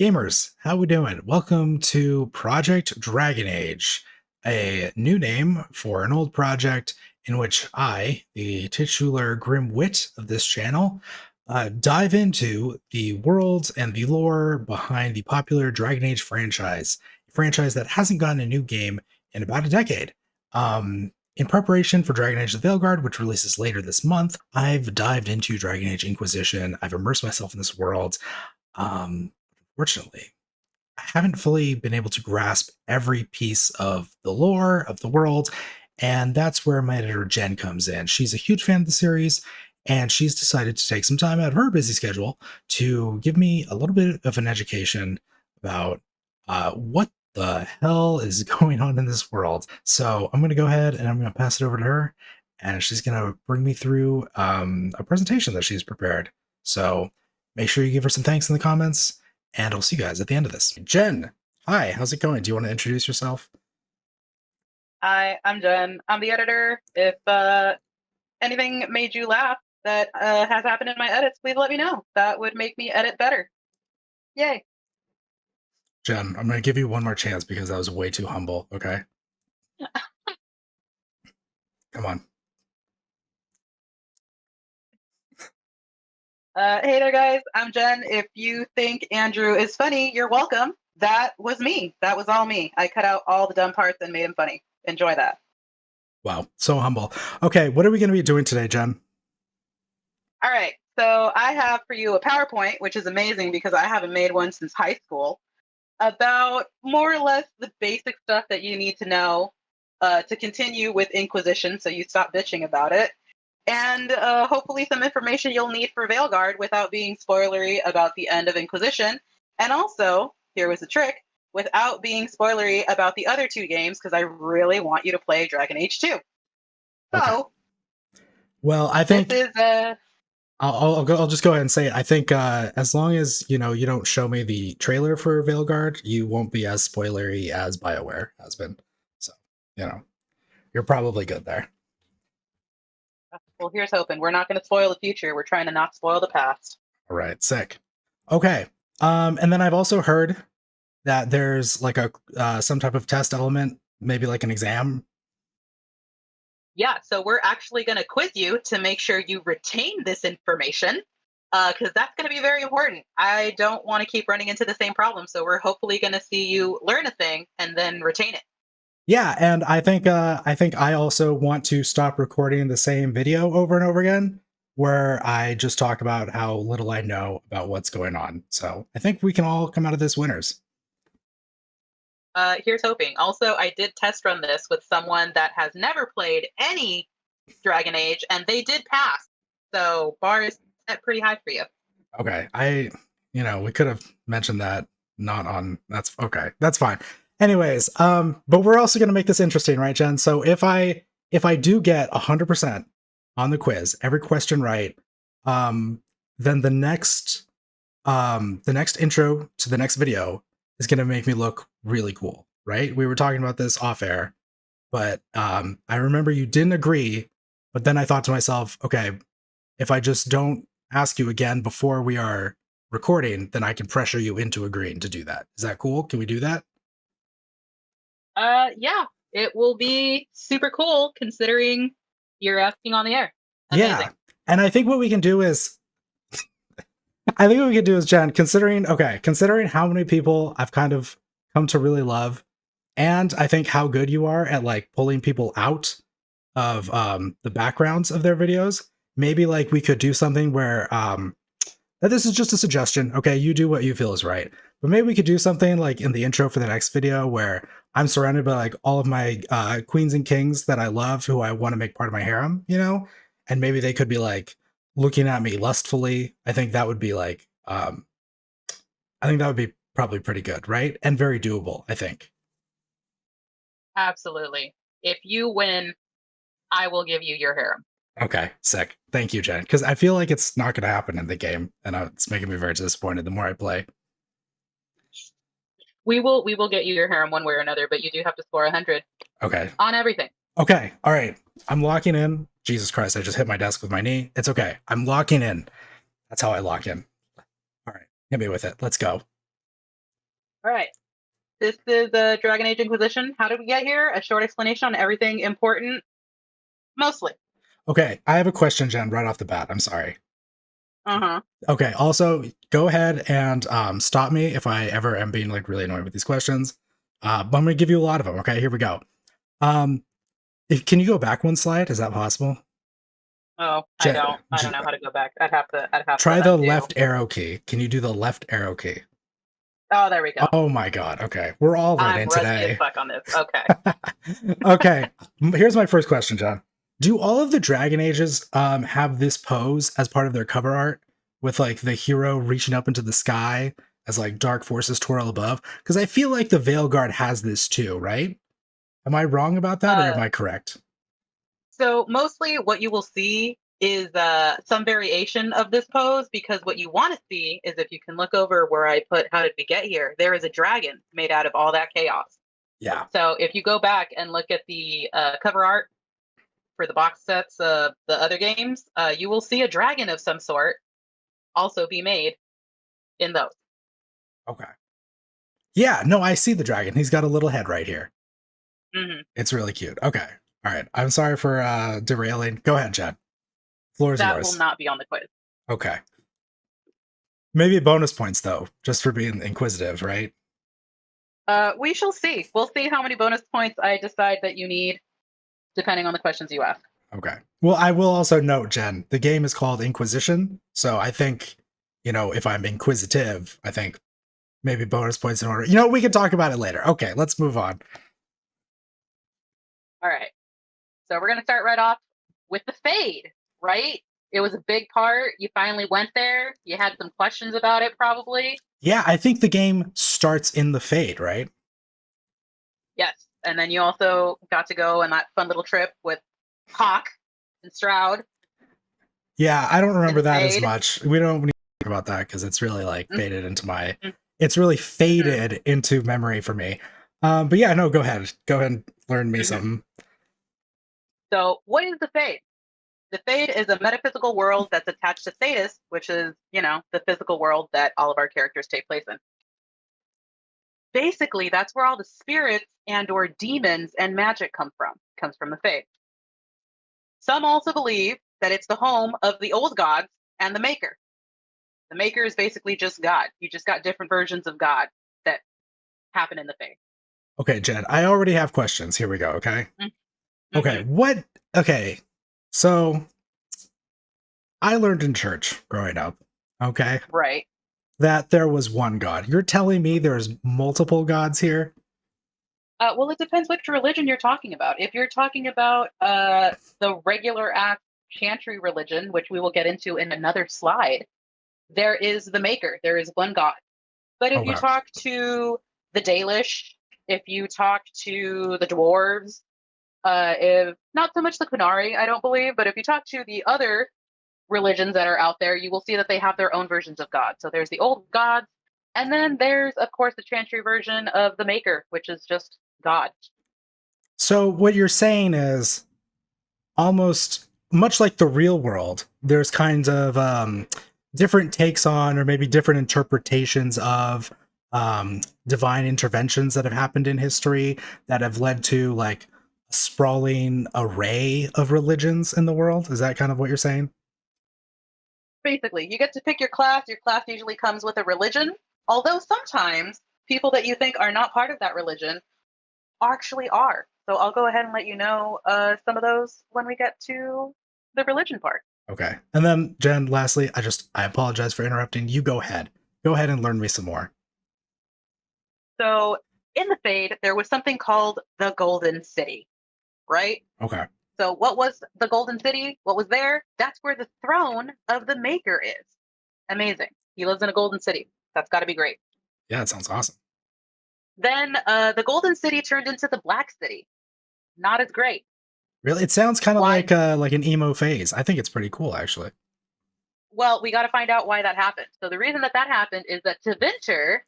Gamers, how we doing? Welcome to Project Dragon Age, a new name for an old project in which I, the titular grim wit of this channel, dive into the worlds and the lore behind the popular Dragon Age franchise, a franchise that hasn't gotten a new game in about a decade. In preparation for Dragon Age the Veilguard, which releases later this month, I've dived into Dragon Age Inquisition. I've immersed myself in this world. Fortunately, I haven't fully been able to grasp every piece of the lore of the world, and that's where my editor Jen comes in. She's a huge fan of the series, and she's decided to take some time out of her busy schedule to give me a little bit of an education about what the hell is going on in this world. So I'm going to go ahead and I'm going to pass it over to her, and she's going to bring me through a presentation that she's prepared. So make sure you give her some thanks in the comments, and I'll see you guys at the end of this. Jen, hi, how's it going? Do you want to introduce yourself? Hi, I'm Jen. I'm the editor. If anything made you laugh that has happened in my edits, please let me know. That would make me edit better. Yay. Jen, I'm going to give you one more chance because that was way too humble, okay? Come on. Hey there, guys. I'm Jen. If you think Andrew is funny, you're welcome. That was me. That was all me. I cut out all the dumb parts and made him funny. Enjoy that. Wow, so humble. Okay, what are we going to be doing today, Jen? All right. So I have for you a PowerPoint, which is amazing because I haven't made one since high school, about more or less the basic stuff that you need to know to continue with Inquisition, so you stop bitching about it. And hopefully some information you'll need for Veilguard without being spoilery about the end of Inquisition. And also, here was the trick, without being spoilery about the other two games, because I really want you to play Dragon Age 2. So, okay. Well, I think this is I'll just go ahead and say it. I think as long as you don't show me the trailer for Veilguard, you won't be as spoilery as BioWare has been. So you're probably good there. well, here's hoping. We're not going to spoil the future. We're trying to not spoil the past. All right, sick. Okay. And then I've also heard that there's like a some type of test element, maybe like an exam. Yeah, so we're actually going to quiz you to make sure you retain this information, because that's going to be very important. I don't want to keep running into the same problem, so we're hopefully going to see you learn a thing and then retain it. Yeah, and I think I also want to stop recording the same video over and over again, where I just talk about how little I know about what's going on. So I think we can all come out of this winners. Here's hoping. Also, I did test run this with someone that has never played any Dragon Age, and they did pass. So bar is set pretty high for you. Okay, we could have mentioned that. Not on. That's okay. That's fine. Anyways, but we're also going to make this interesting, right, Jen? So if I do get 100% on the quiz, every question right, then the next intro to the next video is going to make me look really cool, right? We were talking about this off air, but I remember you didn't agree, but then I thought to myself, okay, if I just don't ask you again before we are recording, then I can pressure you into agreeing to do that. Is that cool? Can we do that? Yeah, it will be super cool considering you're asking on the air. Amazing. Yeah, and I think what we can do is Jen, considering how many people I've kind of come to really love, and I think how good you are at like pulling people out of the backgrounds of their videos, maybe like we could do something where this is just a suggestion, okay, you do what you feel is right, but maybe we could do something like in the intro for the next video where I'm surrounded by like all of my queens and kings that I love, who I want to make part of my harem, and maybe they could be like looking at me lustfully. I think that would be like probably pretty good, right? And very doable, I think. Absolutely. If you win, I will give you your harem. Okay, sick. Thank you, Jen. Because I feel like it's not going to happen in the game, and it's making me very disappointed the more I play. We will get you your harem one way or another, but you do have to score 100. Okay. On everything. Okay. All right. I'm locking in. Jesus Christ! I just hit my desk with my knee. It's okay. I'm locking in. That's how I lock in. All right. Hit me with it. Let's go. All right. This is the Dragon Age Inquisition. How did we get here? A short explanation on everything important, mostly. Okay, I have a question, Jen, right off the bat. I'm sorry. Uh-huh. Okay, also go ahead and stop me if I ever am being like really annoyed with these questions. But I'm gonna give you a lot of them. Okay, here we go. Um, can you go back one slide? Is that possible? Oh, I Jen, don't. I don't know how to go back. I'd have to try the undo. left arrow key. Can you do the left arrow key? Oh, there we go. Oh my god. Okay, we're all I'm learning rusty as today. fuck on this. Okay. Okay, here's my first question, John. Do all of the Dragon Ages have this pose as part of their cover art, with like the hero reaching up into the sky as like dark forces twirl above? Because I feel like the Veilguard has this too, right? Am I wrong about that, or am Uh, I correct? so mostly what you will see is some variation of this pose, because what you want to see is, if you can look over where I put "How did we get here?" There is a dragon made out of all that chaos. Yeah. So if you go back and look at the cover art for the box sets of the other games, you will see a dragon of some sort also be made in those. Okay. Yeah. No, I see the dragon. He's got a little head right here. Hmm. It's really cute. Okay. All right. I'm sorry for derailing. Go ahead, Chad. Floor is That will yours. not be on the quiz. Okay. Maybe bonus points though, just for being inquisitive, right? We shall see. We'll see how many bonus points I decide that you need, depending on the questions you ask. Okay. Well, I will also note, Jen, the game is called Inquisition, so I think, if I'm inquisitive, I think maybe bonus points in order. We can talk about it later. Okay, let's move on. All right. So we're going to start right off with the Fade, right? It was a big part. You finally went there. You had some questions about it, probably. Yeah, I think the game starts in the Fade, right? Yes. And then you also got to go on that fun little trip with Hawk and Stroud. Yeah, I don't remember In that as Fade. much. We don't need to talk about that because it's really like Mhm. faded into my. It's really Mhm. faded into memory for me. But yeah, no, go ahead. Go ahead and learn me Mhm. something. So, what is the Fade? The Fade is a metaphysical world that's attached to Thetis, which is, the physical world that all of our characters take place in. Basically, that's where all the spirits and/or demons and magic comes from the Fade. Some also believe that it's the home of the old gods and the Maker. The Maker is basically just God. You just got different versions of God that happen in the Fade. Okay, Jen, I already have questions. Here we go. Okay. Okay. Mm-hmm. What? Okay. So I learned in church growing up. Okay. Right. That there was one God. You're telling me there's multiple gods here? Well, it depends which religion you're talking about. If you're talking about the regular act Chantry religion, which we will get into in another slide, there is the Maker. There is one God. But if you Okay. talk to the Dalish, if you talk to the dwarves, if not so much the Kunari, I don't believe, but if you talk to the other religions that are out there, you will see that they have their own versions of God. So there's the old gods, and then there's, of course, the Chantry version of the Maker, which is just God. So what you're saying is almost much like the real world, there's kind of different takes on, or maybe different interpretations of divine interventions that have happened in history that have led to like a sprawling array of religions in the world. Is that kind of what you're saying? Basically, you get to pick your class. Your class usually comes with a religion, although sometimes people that you think are not part of that religion actually are. So I'll go ahead and let you know some of those when we get to the religion part. Okay. And then Jen, lastly, I apologize for interrupting. You go ahead. Go ahead and learn me some more. So in the Fade, there was something called the Golden City, right? Okay. So what was the Golden City? What was there? That's where the throne of the Maker is. Amazing. He lives in a Golden City. That's got to be great. Yeah, it sounds awesome. Then the Golden City turned into the Black City. Not as great. Really, it sounds kind of Why? like an emo phase. I think it's pretty cool, actually. Well, we got to find out why that happened. So the reason that happened is that Tevinter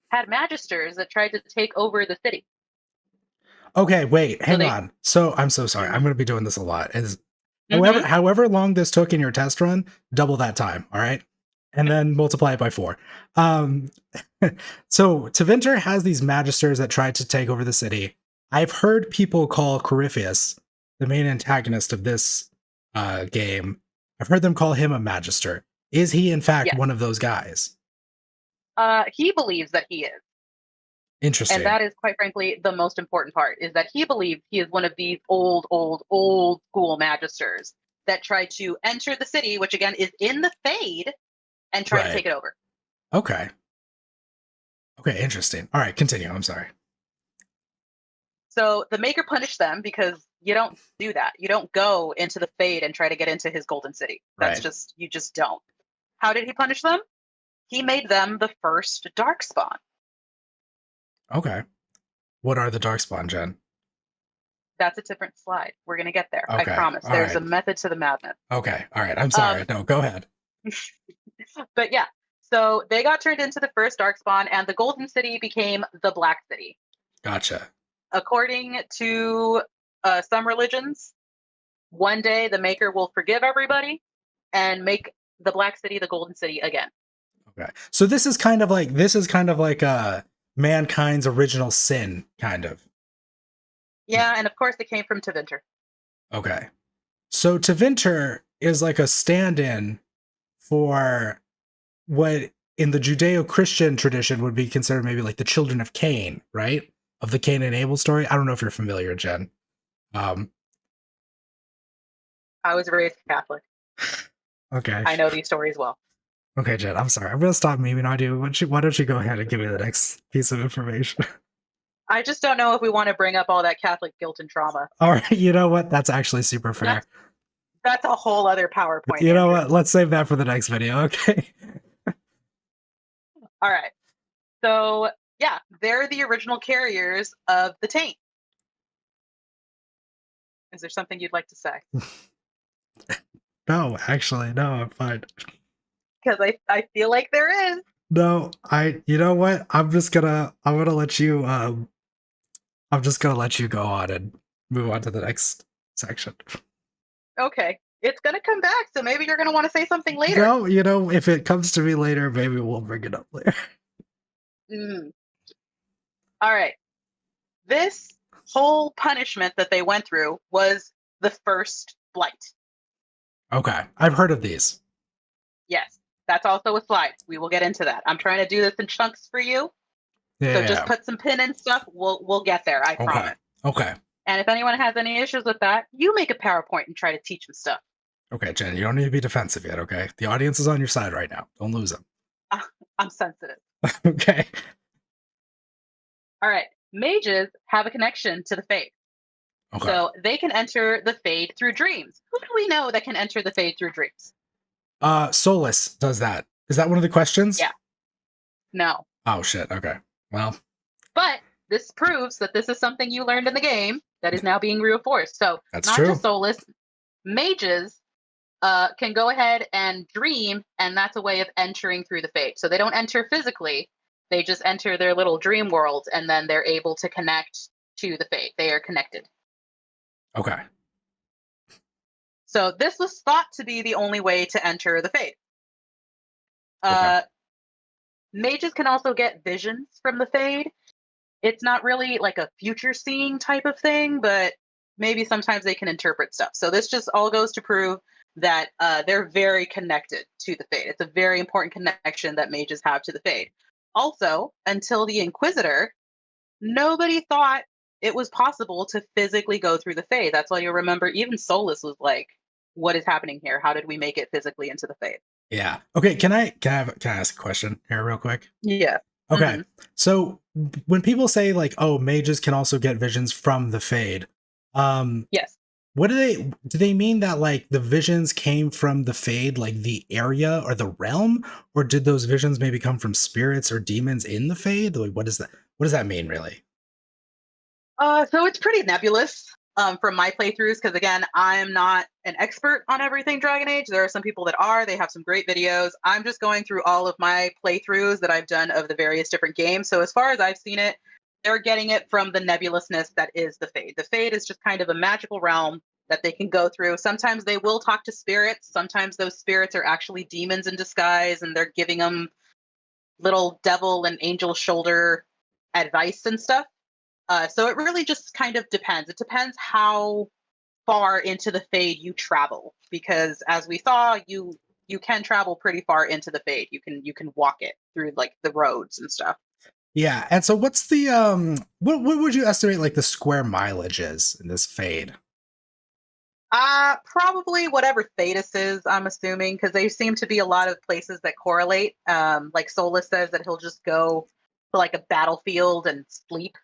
had magisters that tried to take over the city. Okay, wait, So hang on. So I'm so sorry. I'm going to be doing this a lot. However long this took in your test run, double that time. All right. and then multiply it by 4. Um, so Tevinter has these magisters that tried to take over the city. I've heard people call Corypheus, the main antagonist of this game, I've heard them call him a magister. Is he, in fact, Yes. one of those guys? He believes that he is. Interesting. And that is, quite frankly, the most important part, is that he believes he is one of these old school magisters that tried to enter the city, which again is in the Fade, and try to take it over. Okay. Okay, interesting. All right, continue. I'm sorry. So the Maker punished them because you don't do that. You don't go into the Fade and try to get into his Golden City. That's just, you just don't. How did he punish them? He made them the first Darkspawn. Okay. What are the Darkspawn, Jen? That's a different slide. We're going to get there. Okay. I promise. All There's right. a method to the madness. Okay. All right. I'm sorry. No, go ahead. But yeah, so they got turned into the first Darkspawn, and the Golden City became the Black City. Gotcha. According to some religions, one day the Maker will forgive everybody and make the Black City the Golden City again. Okay. So this is kind of like mankind's original sin, kind of. Yeah, and of course it came from Tevinter. Okay. So Tevinter is like a stand-in for what in the Judeo-Christian tradition would be considered maybe like the children of Cain, right? Of the Cain and Abel story. I don't know if you're familiar, Jen. I was raised Catholic. Okay. I know these stories well. Okay, Jen, I'm sorry. I'm going to stop memeing on you. Why don't you go ahead and give me the next piece of information? I just don't know if we want to bring up all that Catholic guilt and trauma. All right, you know what? That's actually super fair. That's a whole other PowerPoint. You know what? Let's save that for the next video, okay? All right. So, yeah, they're the original carriers of the taint. Is there something you'd like to say? No, actually, no, I'm fine. Because I feel like there is. No, you know what? I'm gonna let you go on and move on to the next section. Okay. It's gonna come back, so maybe you're gonna want to say something later. No, you know, if it comes to me later, maybe we'll bring it up later. All right. This whole punishment that they went through was the first Blight. Okay. I've heard of these. Yes. That's also a slide. We will get into that. I'm trying to do this in chunks for you. Yeah. So just put some pin and stuff. We'll get there. I promise. Okay. And if anyone has any issues with that, you make a PowerPoint and try to teach them stuff. Okay, Jen, you don't need to be defensive yet, okay? The audience is on your side right now. Don't lose them. I'm sensitive. Okay. All right. Mages have a connection to the Fade. Okay. So they can enter the Fade through dreams. Who do we know that can enter the Fade through dreams? Solus does that. Is that one of the questions? Yeah. No. Oh, shit. Okay. Well. But this proves that this is something you learned in the game that is now being reinforced. So that's not true. Just Solus, mages can go ahead and dream, and that's a way of entering through the Fade. So they don't enter physically. They just enter their little dream world, and then they're able to connect to the Fade. They are connected. Okay. So this was thought to be the only way to enter the Fade. Okay. Mages can also get visions from the Fade. It's not really like a future seeing type of thing, but maybe sometimes they can interpret stuff. So this just all goes to prove that they're very connected to the Fade. It's a very important connection that mages have to the Fade. Also, until the Inquisitor, nobody thought it was possible to physically go through the Fade. That's why you'll remember even Solus was like, what is happening here? How did we make it physically into the Fade? Yeah. Okay, can I ask a question here real quick? Yeah. Okay. Mm-hmm. So when people say like, oh, mages can also get visions from the Fade, yes. What do they mean that like the visions came from the Fade, like the area or the realm, or did those visions maybe come from spirits or demons in the Fade? Like, what does that mean really? So it's pretty nebulous from my playthroughs, because again, I'm not an expert on everything Dragon Age. There are some people that are. They have some great videos. I'm just going through all of my playthroughs that I've done of the various different games. So as far as I've seen it, they're getting it from the nebulousness that is the Fade. The Fade is just kind of a magical realm that they can go through. Sometimes they will talk to spirits. Sometimes those spirits are actually demons in disguise, and they're giving them little devil and angel shoulder advice and stuff. So it really just kind of depends. It depends how far into the Fade you travel, because as we saw, you can travel pretty far into the Fade. You can walk it through like the roads and stuff. Yeah, and so what's the what would you estimate like the square mileage is in this Fade? Probably whatever Thetis is, I'm assuming, because there seem to be a lot of places that correlate. Like Solus says that he'll just go to like a battlefield and sleep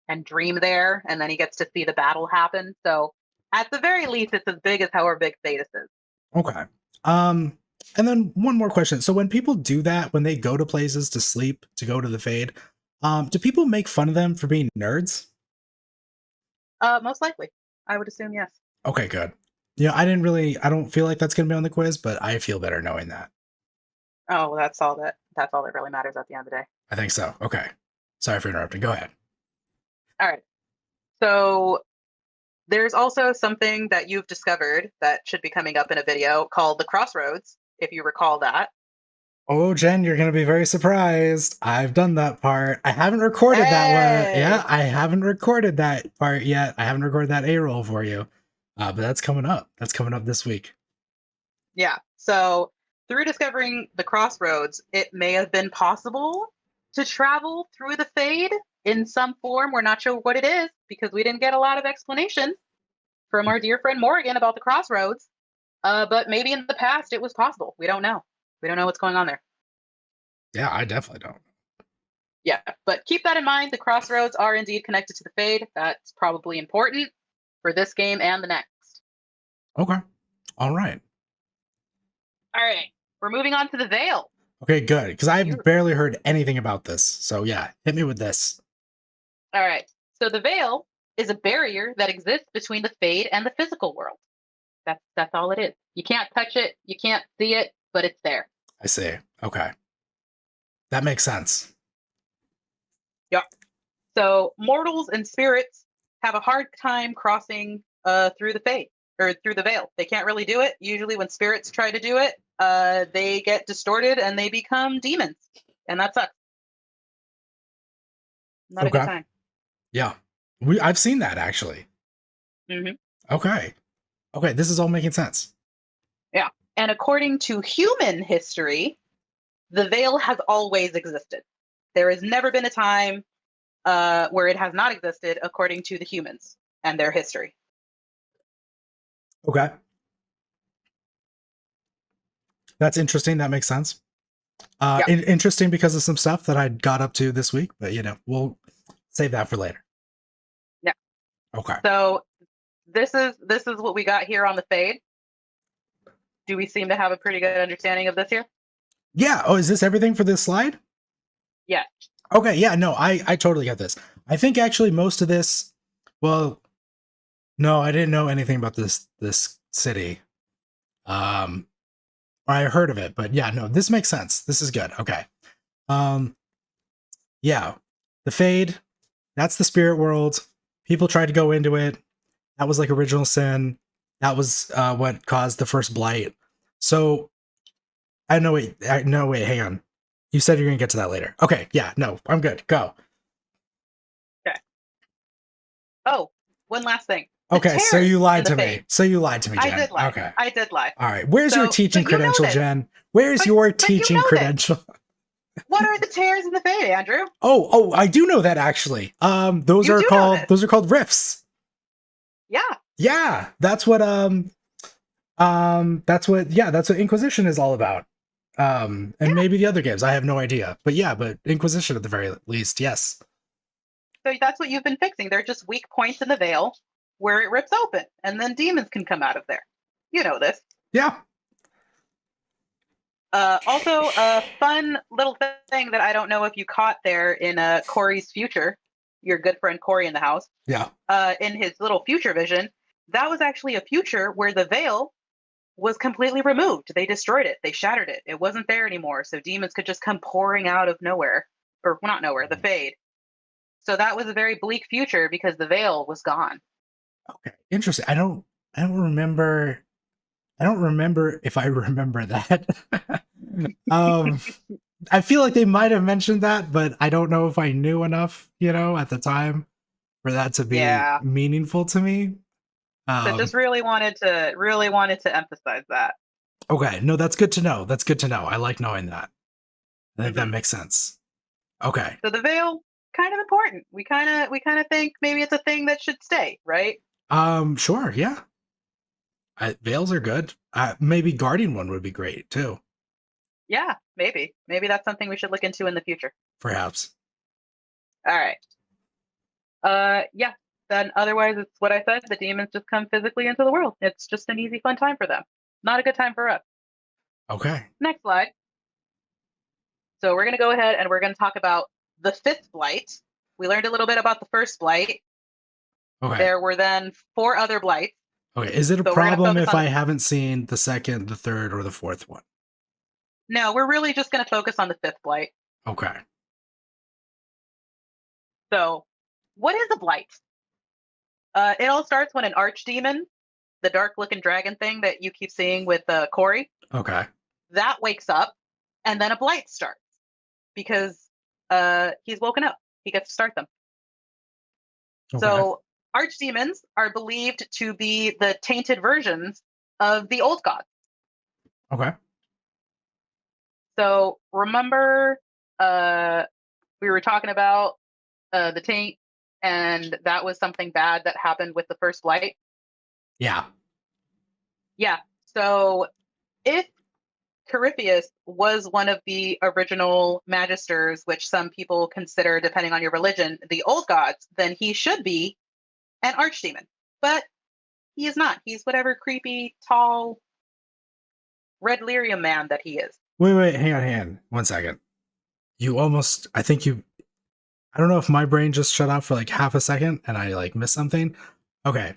and dream there, and then he gets to see the battle happen. So at the very least, it's as big as however big Thetis is. Okay. And then one more question. So when people do that, when they go to places to sleep, to go to the Fade, do people make fun of them for being nerds? Most likely, I would assume yes. Okay, good. You know, I don't feel like that's going to be on the quiz, but I feel better knowing that. Oh, that's all that really matters at the end of the day. I think so. Okay. Sorry for interrupting. Go ahead. All right. So there's also something that you've discovered that should be coming up in a video called the Crossroads, if you recall that. Oh, Jen, you're going to be very surprised. I've done that part. I haven't recorded that one. Yeah, I haven't recorded that part yet. I haven't recorded that A-roll for you. But that's coming up. That's coming up this week. Yeah. So through discovering the Crossroads, it may have been possible to travel through the Fade in some form. We're not sure what it is because we didn't get a lot of explanation from our dear friend Morgan about the Crossroads. But maybe in the past it was possible. We don't know. We don't know what's going on there. Yeah, I definitely don't. Yeah, but keep that in mind. The Crossroads are indeed connected to the Fade. That's probably important for this game and the next. Okay. All right. All right. We're moving on to the Veil. Okay, good. Because I've barely heard anything about this. So yeah, hit me with this. All right. So the Veil is a barrier that exists between the Fade and the physical world. That's all it is. You can't touch it, you can't see it, but it's there. I see. Okay. That makes sense. Yep. So mortals and spirits have a hard time crossing through the Fade or through the Veil. They can't really do it. Usually when spirits try to do it, they get distorted and they become demons. And that sucks. Not a good time. Yeah. I've seen that actually. Mm-hmm. Okay. Okay, this is all making sense. Yeah. And according to human history, the Veil has always existed. There has never been a time where it has not existed, according to the humans and their history. Okay. That's interesting. That makes sense. Yep. Interesting because of some stuff that I got up to this week, but you know, we'll save that for later. Yeah. Okay. So this is what we got here on the Fade. Do we seem to have a pretty good understanding of this here? Yeah. Oh, is this everything for this slide? Yeah. Okay. Yeah. No, I totally get this. I think actually most of this. Well, no, I didn't know anything about this city. I heard of it, but yeah, no, this makes sense. This is good. Okay. Yeah, the Fade. That's the spirit world. People tried to go into it. That was like original sin. That was what caused the first blight. So, I know. Wait, no, wait. Hang on. You said you're gonna get to that later. Okay. Yeah. No, I'm good. Go. Okay. Oh, one last thing. Okay, so you lied to me. So you lied to me, Jen. I did lie. Okay. I did lie. All right. Where's your teaching credential, Jen? Where's your teaching credential? What are the tears in the Fade, Andrew? Oh, I do know that actually. Those are called rifts. Yeah. Yeah, that's what Inquisition is all about. And maybe the other games, I have no idea. But yeah, but Inquisition at the very least, yes. So that's what you've been fixing. They're just weak points in the Veil where it rips open, and then demons can come out of there. You know this. Yeah. Also, a fun little thing that I don't know if you caught there in Corey's future, your good friend Corey in the house. Yeah. In his little future vision, that was actually a future where the Veil was completely removed. They destroyed it. They shattered it. It wasn't there anymore. So demons could just come pouring out of nowhere. Or not nowhere, the Fade. So that was a very bleak future because the Veil was gone. Okay. Interesting. I don't I don't remember. I don't remember if I remember that. um, I feel like they might have mentioned that, but I don't know if I knew enough, at the time for that to be Yeah. meaningful to me. So just really wanted to emphasize that. Okay, no, that's good to know. That's good to know. I like knowing that. I think that Hmm. makes sense. Okay. So the veil, kind of important. We kind of think maybe it's a thing that should stay, right? Sure, yeah. Veils are good. Maybe guardian one would be great too, Yeah, maybe that's something we should look into in the future. perhaps. All right. Yeah. Then otherwise, it's what I said. The demons just come physically into the world. It's just an easy, fun time for them. Not a good time for us. Okay. Next slide. So we're going to go ahead and we're going to talk about the fifth blight. We learned a little bit about the first blight. Okay. There were then 4 other blights. Okay. Is it a So we're going to problem focus if on I the. haven't seen the second, the third, or the fourth one? No, we're really just going to focus on the fifth blight. Okay. So, what is a blight? It all starts when an archdemon, the dark-looking dragon thing that you keep seeing with Corey, Okay. that wakes up, and then a blight starts because he's woken up. He gets to start them. Okay. So archdemons are believed to be the tainted versions of the old gods. Okay. So remember, we were talking about the taint, and that was something bad that happened with the first blight. Yeah. Yeah. So if Corypheus was one of the original magisters, which some people consider, depending on your religion, the old gods, then he should be an archdemon. But he is not. He's whatever creepy, tall, red lyrium man that he is. Wait. Hang on. 1 second. You almost. I don't know if my brain just shut off for like half a second and I like missed something. Okay.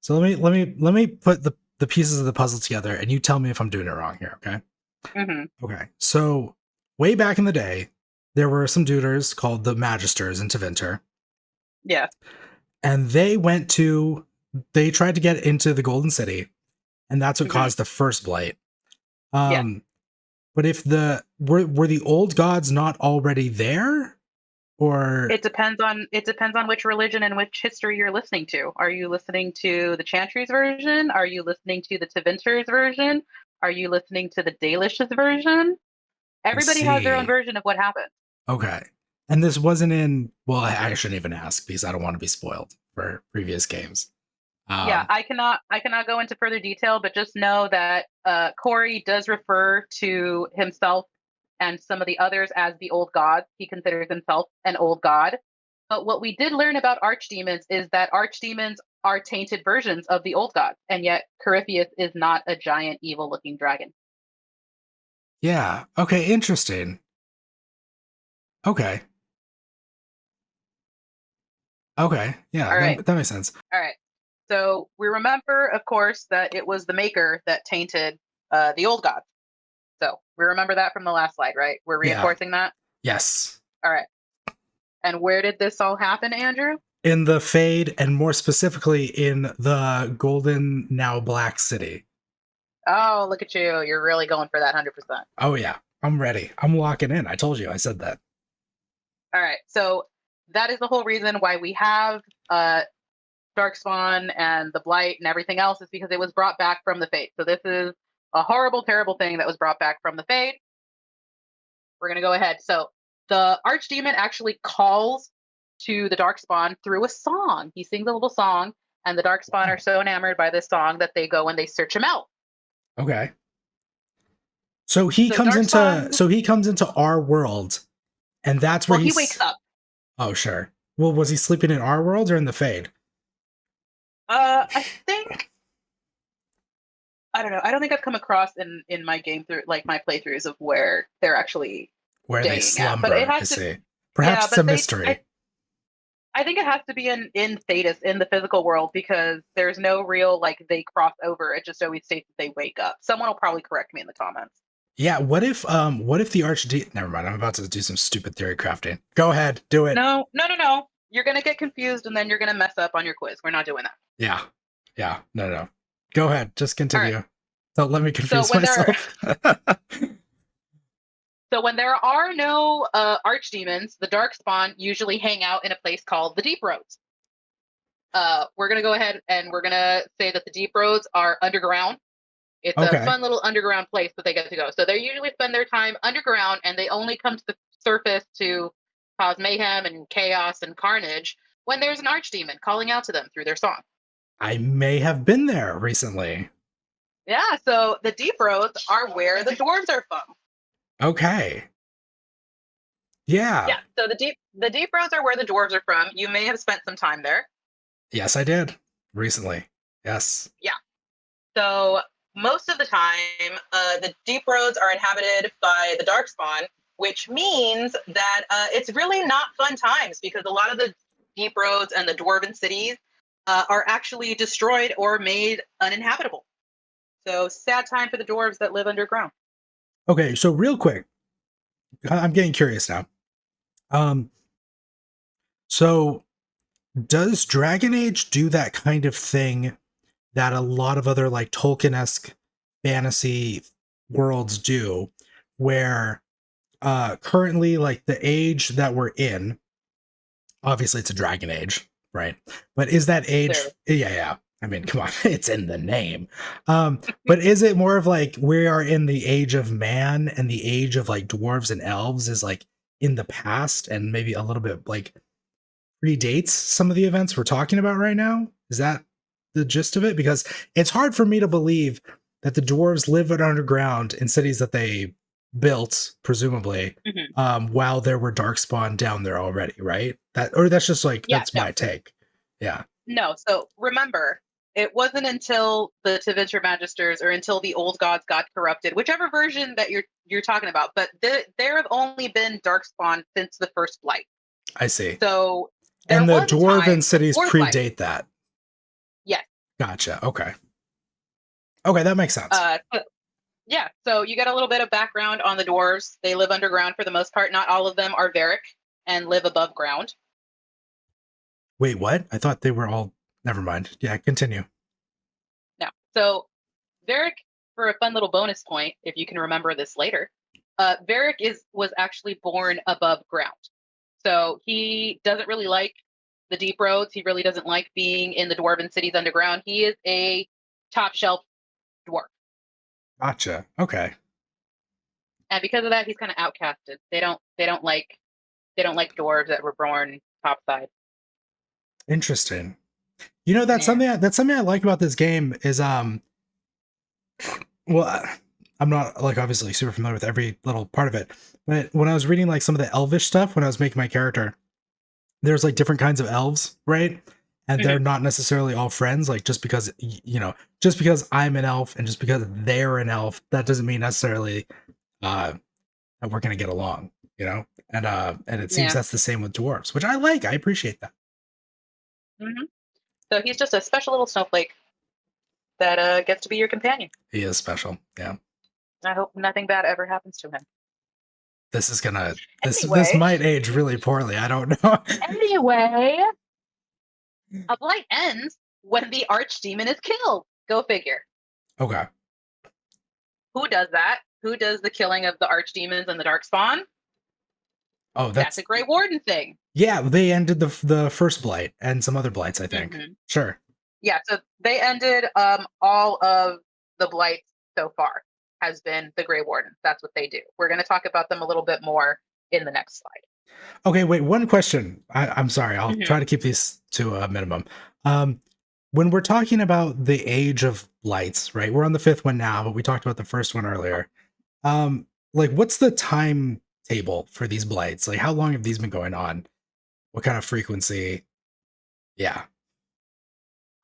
So let me put the pieces of the puzzle together and you tell me if I'm doing it wrong here, okay? Mm-hmm. Okay. So way back in the day, there were some duders called the Magisters in Tevinter, Yeah. and they tried to get into the Golden City, and that's what Mm-hmm. caused the first blight. Yeah. But if were the old gods not already there? Or It depends on which religion and which history you're listening to. Are you listening to the Chantry's version? Are you listening to the Tevinter's version? Are you listening to the Dalish's version? I Everybody has their own see. version of what happened. Okay. And this wasn't in, well, I shouldn't even ask because I don't want to be spoiled for previous games. Yeah, Um, I cannot go into further detail, but just know that Corey does refer to himself and some of the others as the old gods. He considers himself an old god. But what we did learn about archdemons is that archdemons are tainted versions of the old gods, and yet Corypheus is not a giant evil-looking dragon. yeah. Okay, interesting. Okay. Okay. Yeah, All right, that makes sense. all right. So we remember, of course, that it was the Maker that tainted the old gods. So we remember that from the last slide, right? We're Yeah. reinforcing that. Yes. All right. And where did this all happen, Andrew? In the Fade, and more specifically in the Golden Now Black City. Oh, look at you. You're really going for that 100%. Oh yeah. I'm ready. I'm locking in. I told you. I said that. All right. So that is the whole reason why we have Darkspawn and the Blight and everything else is because it was brought back from the Fade. So this is a horrible, terrible thing that was brought back from the Fade. We're going to go ahead. So the Archdemon actually calls to the Darkspawn through a song. He sings a little song, and the Darkspawn are so enamored by this song that they go and they search him out. Okay. So he So comes Darkspawn, into our world, and that's where well, he wakes up. Oh, sure. Well, was he sleeping in our world or in the Fade? I think I don't know. I don't think I've come across in my game through like my playthroughs of where they're actually Where they staying at. But it slumber, I has to, see. yeah. Perhaps it's a But mystery. I think it has to be in Thetis in the physical world because there's no real like they cross over. It just always states that they wake up. Someone will probably correct me in the comments. Yeah, what if the never mind, I'm about to do some stupid theory crafting. Go ahead, do it. No. You're gonna get confused and then you're gonna mess up on your quiz. We're not doing that. Yeah. Yeah, no. Go ahead, just All right. continue. Don't let me So confuse when there myself. so when there are no archdemons, the darkspawn usually hang out in a place called the Deep Roads. We're gonna go ahead and we're gonna say that the Deep Roads are underground. It's a Okay. fun little underground place that they get to go. So they usually spend their time underground, and they only come to the surface to cause mayhem and chaos and carnage when there's an archdemon calling out to them through their song. I may have been there recently. Yeah, so the Deep Roads are where the dwarves are from. Okay. Yeah. Yeah, so the deep roads are where the dwarves are from. You may have spent some time there. Yes, I did. Recently. Yes. Yeah. So most of the time, the deep roads are inhabited by the darkspawn, which means that it's really not fun times because a lot of the deep roads and the dwarven cities are actually destroyed or made uninhabitable. So sad time for the dwarves that live underground. Okay, so real quick, I'm getting curious now. Um, so does Dragon Age do that kind of thing that a lot of other like Tolkien-esque fantasy worlds do, where currently like the age that we're in, obviously it's a Dragon Age, right? But is that age There. yeah. I mean, come on, it's in the name. But is it more of like we are in the age of man and the age of like dwarves and elves is like in the past and maybe a little bit like predates some of the events we're talking about right now? Is that the gist of it? Because it's hard for me to believe that the dwarves live underground in cities that they built, presumably, Mhm. while there were darkspawn down there already, right? That or that's just like Yeah, that's no. my take. Yeah, No, so remember, it wasn't until the Tevinter Magisters or until the old gods got corrupted, whichever version that you're talking about, but there have only been darkspawn since the first Blight. I see. So there And the was a dwarven time cities before Blight. predate that. Yes. Gotcha. Okay. Okay, that makes sense. Yeah, so you get a little bit of background on the dwarves. They live underground for the most part. Not all of them are Varric and live above ground. Wait, what? I thought they were all. Never mind. Yeah, continue. No. So Varric, for a fun little bonus point, if you can remember this later, Varric was actually born above ground. So he doesn't really like the deep roads. He really doesn't like being in the dwarven cities underground. He is a top shelf dwarf. Gotcha. Okay. And because of that, he's kind of outcasted. They don't like dwarves that were born topside. Interesting. You know, Yeah. that's something I like about this game is well, I'm not like obviously super familiar with every little part of it, but when I was reading like some of the elvish stuff when I was making my character, there's like different kinds of elves, right? And Mhm. they're not necessarily all friends. Like just because just because I'm an elf and just because they're an elf, that doesn't mean necessarily uh that we're gonna get along, you know? And it seems Yeah. that's the same with dwarves, which I like. I appreciate that. Hmm. So he's just a special little snowflake that gets to be your companion. He is special. Yeah. I hope nothing bad ever happens to him. This is gonna this Anyway, might age really poorly. I don't know. anyway, a blight ends when the archdemon is killed. Go figure. Okay. Who does that? Who does the killing of the archdemons and the darkspawn? Oh, That's a that's Great Warden thing. yeah. They ended the first blight and some other blights. I think. Hmm. Sure. Yeah, so they ended all of the blights so far has been the Grey Wardens. That's what they do. We're going to talk about them a little bit more in the next slide. Okay. Wait. One question. I'm sorry. I'll Hmm. try to keep these to a minimum. Um, when we're talking about the age of lights, right? We're on the fifth one now, but we talked about the first one earlier. Like, what's the timetable for these blights? Like, how long have these been going on? What kind of frequency? Yeah.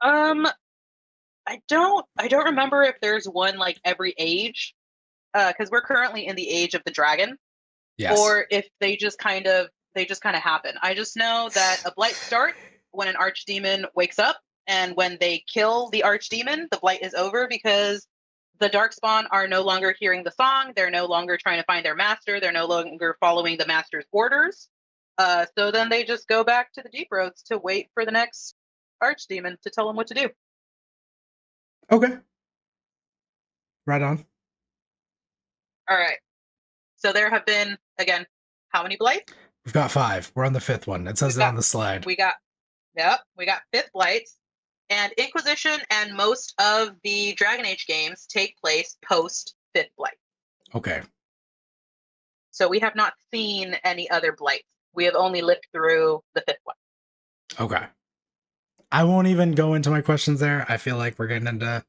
Um, I don't remember if there's one like every age, because we're currently in the age of the dragon, Yes. or if they just kind of happen. I just know that a blight starts when an archdemon wakes up, and when they kill the archdemon, the blight is over because the darkspawn are no longer hearing the song. They're no longer trying to find their master. They're no longer following the master's orders. So then they just go back to the deep roads to wait for the next archdemon to tell them what to do. Okay. Right on. All right. So there have been, again, how many Blights? We've got 5. We're on the 5th one. It says We've it got, on the slide. we got, yep, we got 5th Blights. And Inquisition and most of the Dragon Age games take place post 5th Blight. Okay. So we have not seen any other Blights. We have only lived through the 5th one. Okay. I won't even go into my questions there. I feel like we're getting into.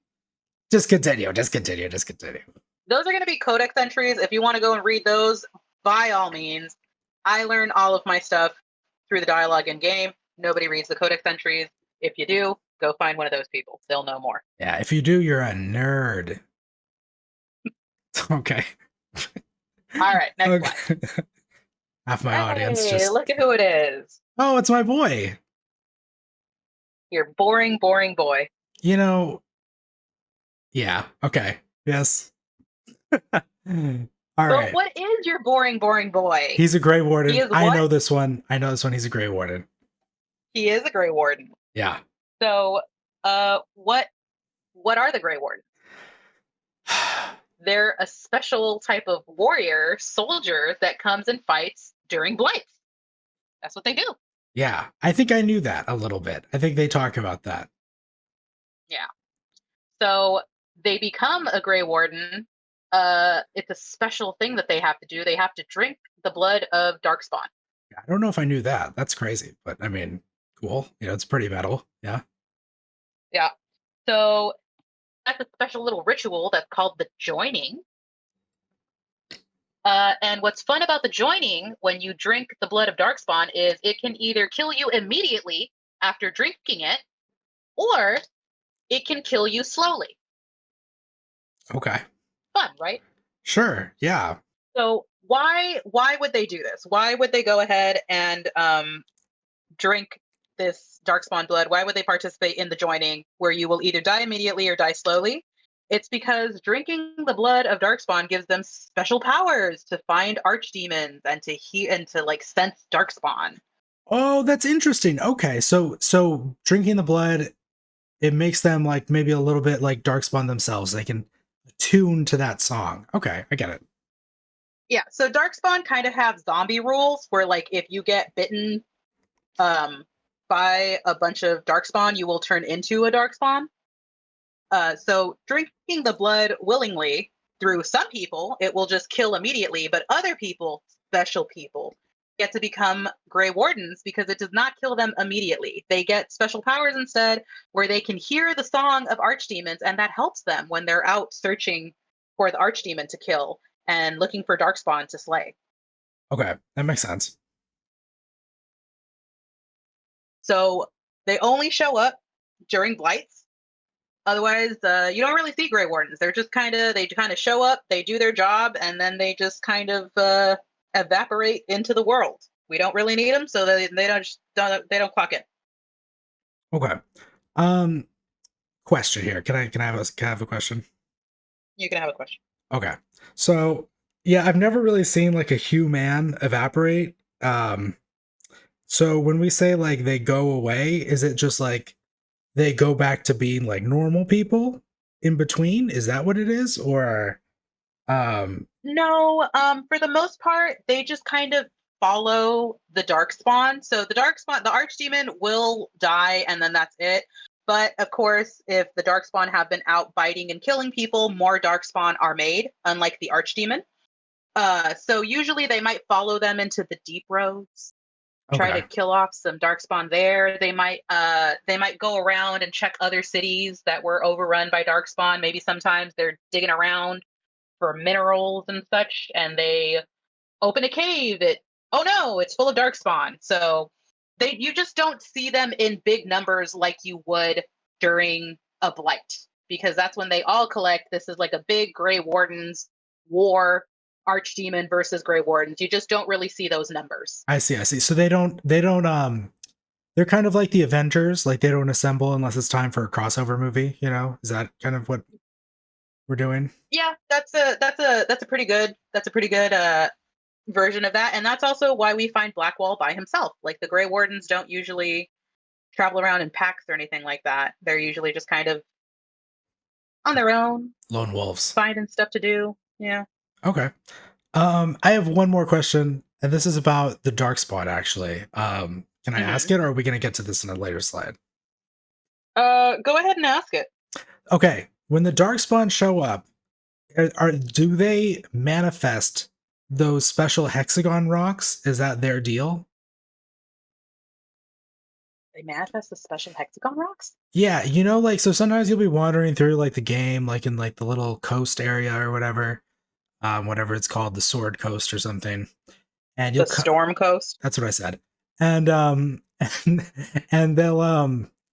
Just continue. Just continue. Just continue. Those are going to be codex entries. If you want to go and read those, by all means. I learn all of my stuff through the dialogue in game. Nobody reads the codex entries. If you do, go find one of those people. They'll know more. Yeah, if you do, you're a nerd. Okay. All right, next one. Half my audience just. Look at who it is. Oh, it's my boy. Your boring, boring boy. You know. Yeah. Okay. Yes. All right. But what is your boring, boring boy? He's a Grey Warden. He is I what? know this one. I know this one. He's a Grey Warden. He is a Grey Warden. Yeah. So, what are the Grey Wardens? They're a special type of warrior soldier that comes and fights during Blights. That's what they do. Yeah, I think I knew that a little bit. I think they talk about that. Yeah. So they become a Grey Warden. It's a special thing that they have to do. They have to drink the blood of Darkspawn. I don't know if I knew that. That's crazy, but I mean, cool. You know, it's pretty metal. Yeah. Yeah. So that's a special little ritual that's called the joining. And what's fun about the joining when you drink the blood of Darkspawn is it can either kill you immediately after drinking it, or it can kill you slowly. Okay. Fun, right? Sure. Yeah. So why would they do this? Why would they go ahead and drink this Darkspawn blood? Why would they participate in the joining where you will either die immediately or die slowly? It's because drinking the blood of Darkspawn gives them special powers to find archdemons and to like sense Darkspawn. Oh, that's interesting. Okay. So drinking the blood, it makes them like maybe a little bit like Darkspawn themselves. They can tune to that song. Okay, I get it. Yeah, so Darkspawn kind of have zombie rules where like if you get bitten by a bunch of Darkspawn, you will turn into a Darkspawn. So drinking the blood willingly, through some people, it will just kill immediately, but other people, special people, get to become Grey Wardens because it does not kill them immediately. They get special powers instead, where they can hear the song of archdemons, and that helps them when they're out searching for the archdemon to kill and looking for Darkspawn to slay. Okay, that makes sense. So they only show up during Blights. Otherwise, you don't really see Grey Wardens. They kind of show up, they do their job, and then they just kind of evaporate into the world. We don't really need them, so they don't clock in. Okay. Question here. Can I have a question? You can have a question. Okay. So yeah, I've never really seen like a human evaporate. So when we say like they go away, is it just like they go back to being like normal people in between? Is that what it is? Or No, for the most part, they just kind of follow the Darkspawn. So the Archdemon will die, and then that's it. But of course, if the Darkspawn have been out biting and killing people, more Darkspawn are made, unlike the Archdemon. So usually they might follow them into the deep roads, try to kill off some Darkspawn there. They might go around and check other cities that were overrun by Darkspawn. Maybe sometimes they're digging around for minerals and such, and they open a cave. Oh no, it's full of Darkspawn. So you just don't see them in big numbers like you would during a Blight, because that's when they all collect. This is like a big Grey Wardens war, Archdemon versus Grey Wardens. You just don't really see those numbers. I see. So they don't they're kind of like the Avengers, like they don't assemble unless it's time for a crossover movie, you know? Is that kind of what we're doing? Yeah, that's a pretty good version of that, and that's also why we find Blackwall by himself. Like the Grey Wardens don't usually travel around in packs or anything like that. They're usually just kind of on their own, Lone wolves. finding stuff to do. Yeah. Okay. I have one more question, and this is about the darkspawn. Actually, can I ask it, or are we going to get to this in a later slide? Go ahead and ask it. Okay. When the darkspawn show up, do they manifest those special hexagon rocks? Is that their deal? They manifest the special hexagon rocks? Yeah, like, so sometimes you'll be wandering through like the game, like in like the little coast area or whatever it's called, the Sword Coast or something, and The Storm Coast? that's what I said. And and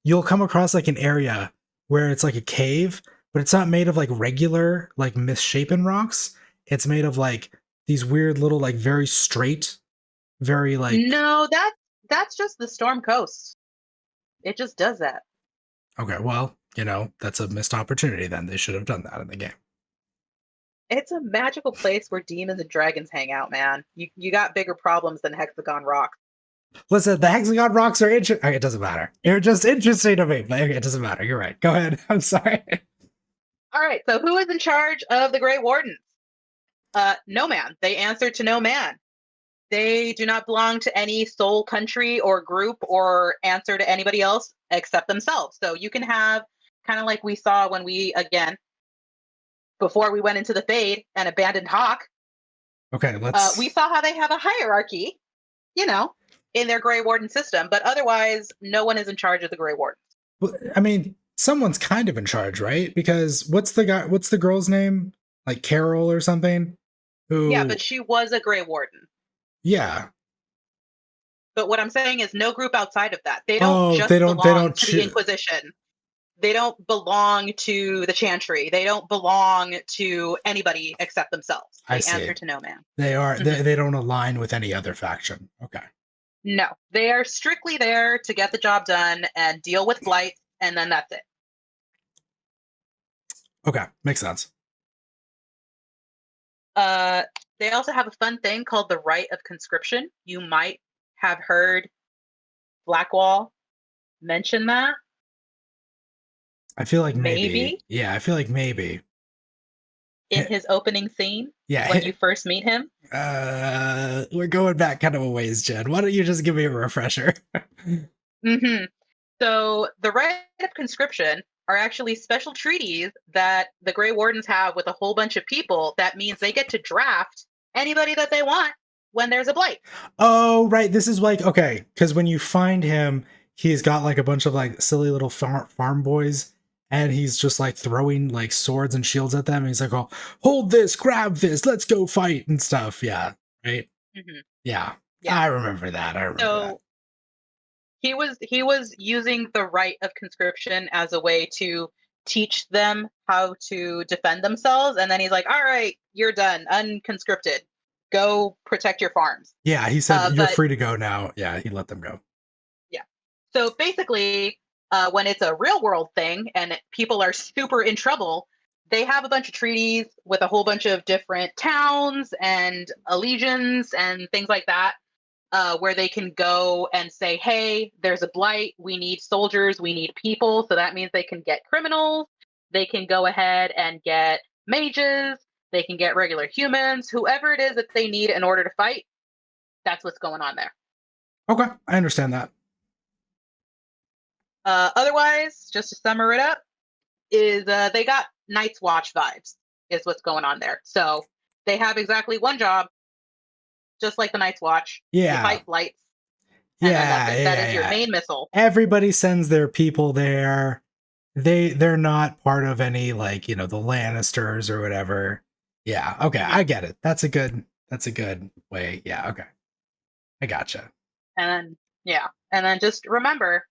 you'll come across like an area where it's like a cave, but it's not made of like regular like misshapen rocks. It's made of like these weird little like very straight, very like No, that's just the Storm Coast. It just does that. Okay, well, that's a missed opportunity then. They should have done that in the game. It's a magical place where demons and dragons hang out, man. You got bigger problems than hexagon rocks. Listen, the hexagon rocks are interesting. Okay, it doesn't matter. They're just interesting to me. But okay, it doesn't matter. You're right. Go ahead. I'm sorry. All right, so who is in charge of the Grey Wardens? No man. They answer to no man. They do not belong to any soul country or group or answer to anybody else except themselves. So you can have, kind of like we saw when before we went into the Fade and abandoned Hawk. Okay, we saw how they have a hierarchy, in their Grey Warden system, but otherwise, no one is in charge of the Grey Wardens. Well, I mean, someone's kind of in charge, right? Because what's the girl's name? Like Carol or something? Yeah, but she was a Grey Warden. Yeah. But what I'm saying is no group outside of that. They don't belong to the Inquisition. They don't belong to the Chantry. They don't belong to anybody except themselves. They answer to no man. They are. They don't align with any other faction. Okay. No, they are strictly there to get the job done and deal with Blight, and then that's it. Okay, makes sense. They also have a fun thing called the Rite of Conscription. You might have heard Blackwall mention that. I feel like maybe. Yeah, I feel like maybe. In his opening scene? Yeah. When you first meet him? We're going back kind of a ways, Jen. Why don't you just give me a refresher? So the Rite of Conscription are actually special treaties that the Grey Wardens have with a whole bunch of people. That means they get to draft anybody that they want when there's a Blight. Oh, right. This is like, okay, because when you find him, he's got like a bunch of like silly little farm boys, and he's just like throwing like swords and shields at them. And he's like, oh, hold this, grab this, let's go fight and stuff. Yeah. Right. Yeah. I remember that. That. He was using the Rite of Conscription as a way to teach them how to defend themselves, and then he's like, all right, you're done, unconscripted, go protect your farms. Yeah, he said you're free to go now. Yeah, he let them go. Yeah. So basically, when it's a real world thing and people are super in trouble, they have a bunch of treaties with a whole bunch of different towns and allegiance and things like that. Where they can go and say, hey, there's a Blight, we need soldiers, we need people. So that means they can get criminals, they can go ahead and get mages, they can get regular humans, whoever it is that they need in order to fight. That's what's going on there. Okay, I understand that. Otherwise, just to sum it up, is they got Night's Watch vibes, is what's going on there. So they have exactly one job, just like the Night's Watch. Yeah. You fight Blights. That is your main missile. Everybody sends their people there. They're not part of any, like, the Lannisters or whatever. Yeah, okay, I get it. That's a good way. Yeah, okay. I gotcha. And then just remember,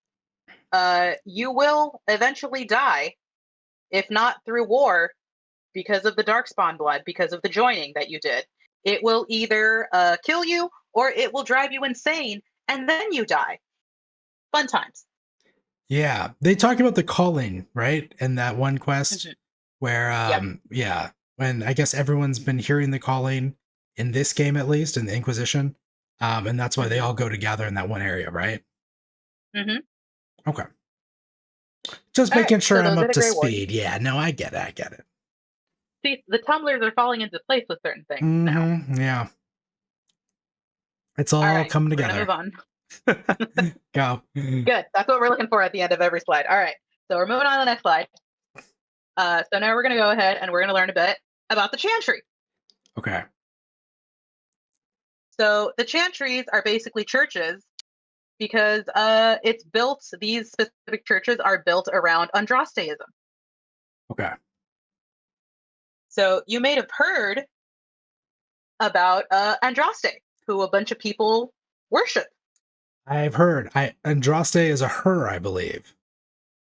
you will eventually die, if not through war, because of the Darkspawn blood, because of the joining that you did. It will either kill you or it will drive you insane, and then you die. Fun times. Yeah, they talk about the calling, right? In that one quest where, when I guess everyone's been hearing the calling in this game, at least in the Inquisition, and that's why they all go together in that one area, right? Okay. Just All right, making sure so I'm those are up the to Grey Wardens. speed. Yeah, no, I get it. I get it. See, the tumblers are falling into place with certain things now. Yeah. It's All all right, coming we're gonna move together. on. Go. Good. That's what we're looking for at the end of every slide. All right, so we're moving on to the next slide. So now we're gonna go ahead and we're gonna learn a bit about the Chantry. Okay. So the Chantries are basically churches because it's built. These specific churches are built around Andrasteism. Okay. So you may have heard about Andraste, who a bunch of people worship. I've heard. Andraste is a her, I believe.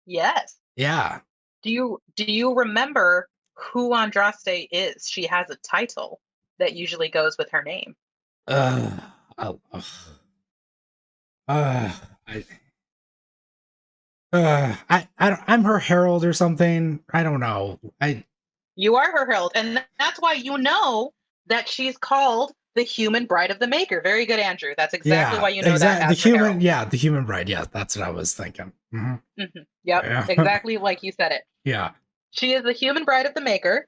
Yes. Yeah. Do you remember who Andraste is? She has a title that usually goes with her name. Uh, I'll- ugh. uh, I, I'm her herald or something. I don't know. You are her herald, and that's why you know that she's called the human bride of the Maker. Very good, Andrew. That's exactly why you know that The as her human, herald. yeah, the human bride. Yeah, that's what I was thinking. Yep, Yeah. exactly like you said it. Yeah. She is the human bride of the Maker.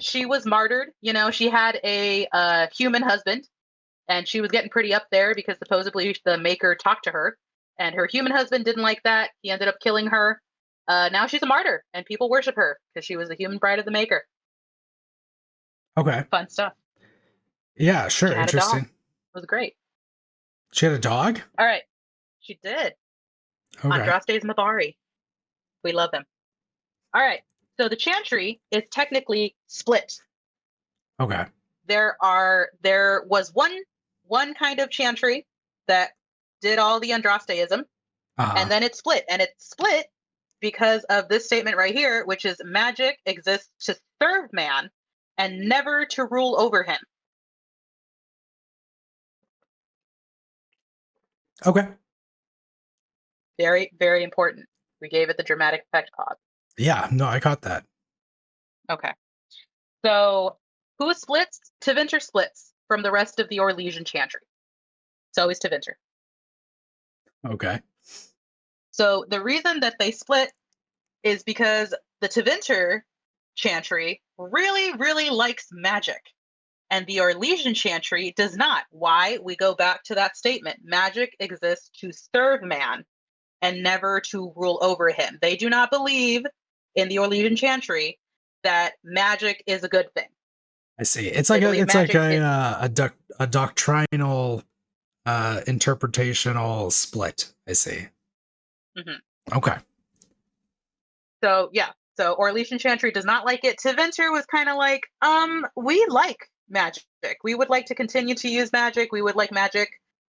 She was martyred. You know, she had a human husband, and she was getting pretty up there because supposedly the Maker talked to her, and her human husband didn't like that. He ended up killing her. Now she's a martyr, and people worship her because she was the human bride of the Maker. Okay. Fun stuff. Yeah, sure. She had a Interesting. dog. It was great. She had a dog? All right. She did. Okay. Andraste's Mabari. We love them. All right. So the Chantry is technically split. Okay. There was one kind of Chantry that did all the Andrasteism, and then it split. And it split because of this statement right here, which is magic exists to serve man and never to rule over him. Okay. Very, very important. We gave it the dramatic effect pause. Yeah, no, I caught that. Okay. So who splits? Tevinter splits from the rest of the Orlesian Chantry. It's always Tevinter. Okay. So the reason that they split is because the Tevinter Chantry really, really likes magic. And the Orlesian Chantry does not. Why? We go back to that statement. Magic exists to serve man and never to rule over him. They do not believe in the Orlesian Chantry that magic is a good thing. I see. It's like a doctrinal interpretational split. I see. Mm-hmm. Okay. So yeah. So Orlesian Chantry does not like it. Tevinter was kind of like, we like magic. We would like to continue to use magic. We would like magic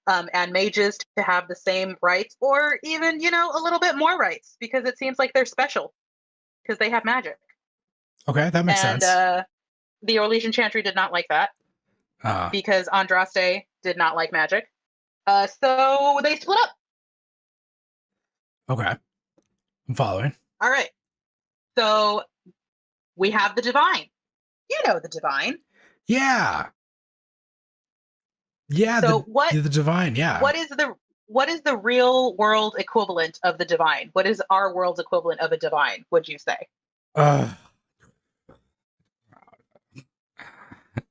and mages to have the same rights, or even, you know, a little bit more rights, because it seems like they're special because they have magic. Okay, that makes sense. And the Orlesian Chantry did not like that because Andraste did not like magic. So they split up. Okay. I'm following. All right. So we have the Divine. You know the Divine. Yeah. Yeah, So the Divine, yeah. What is the real world equivalent of the Divine? What is our world's equivalent of a Divine, would you say?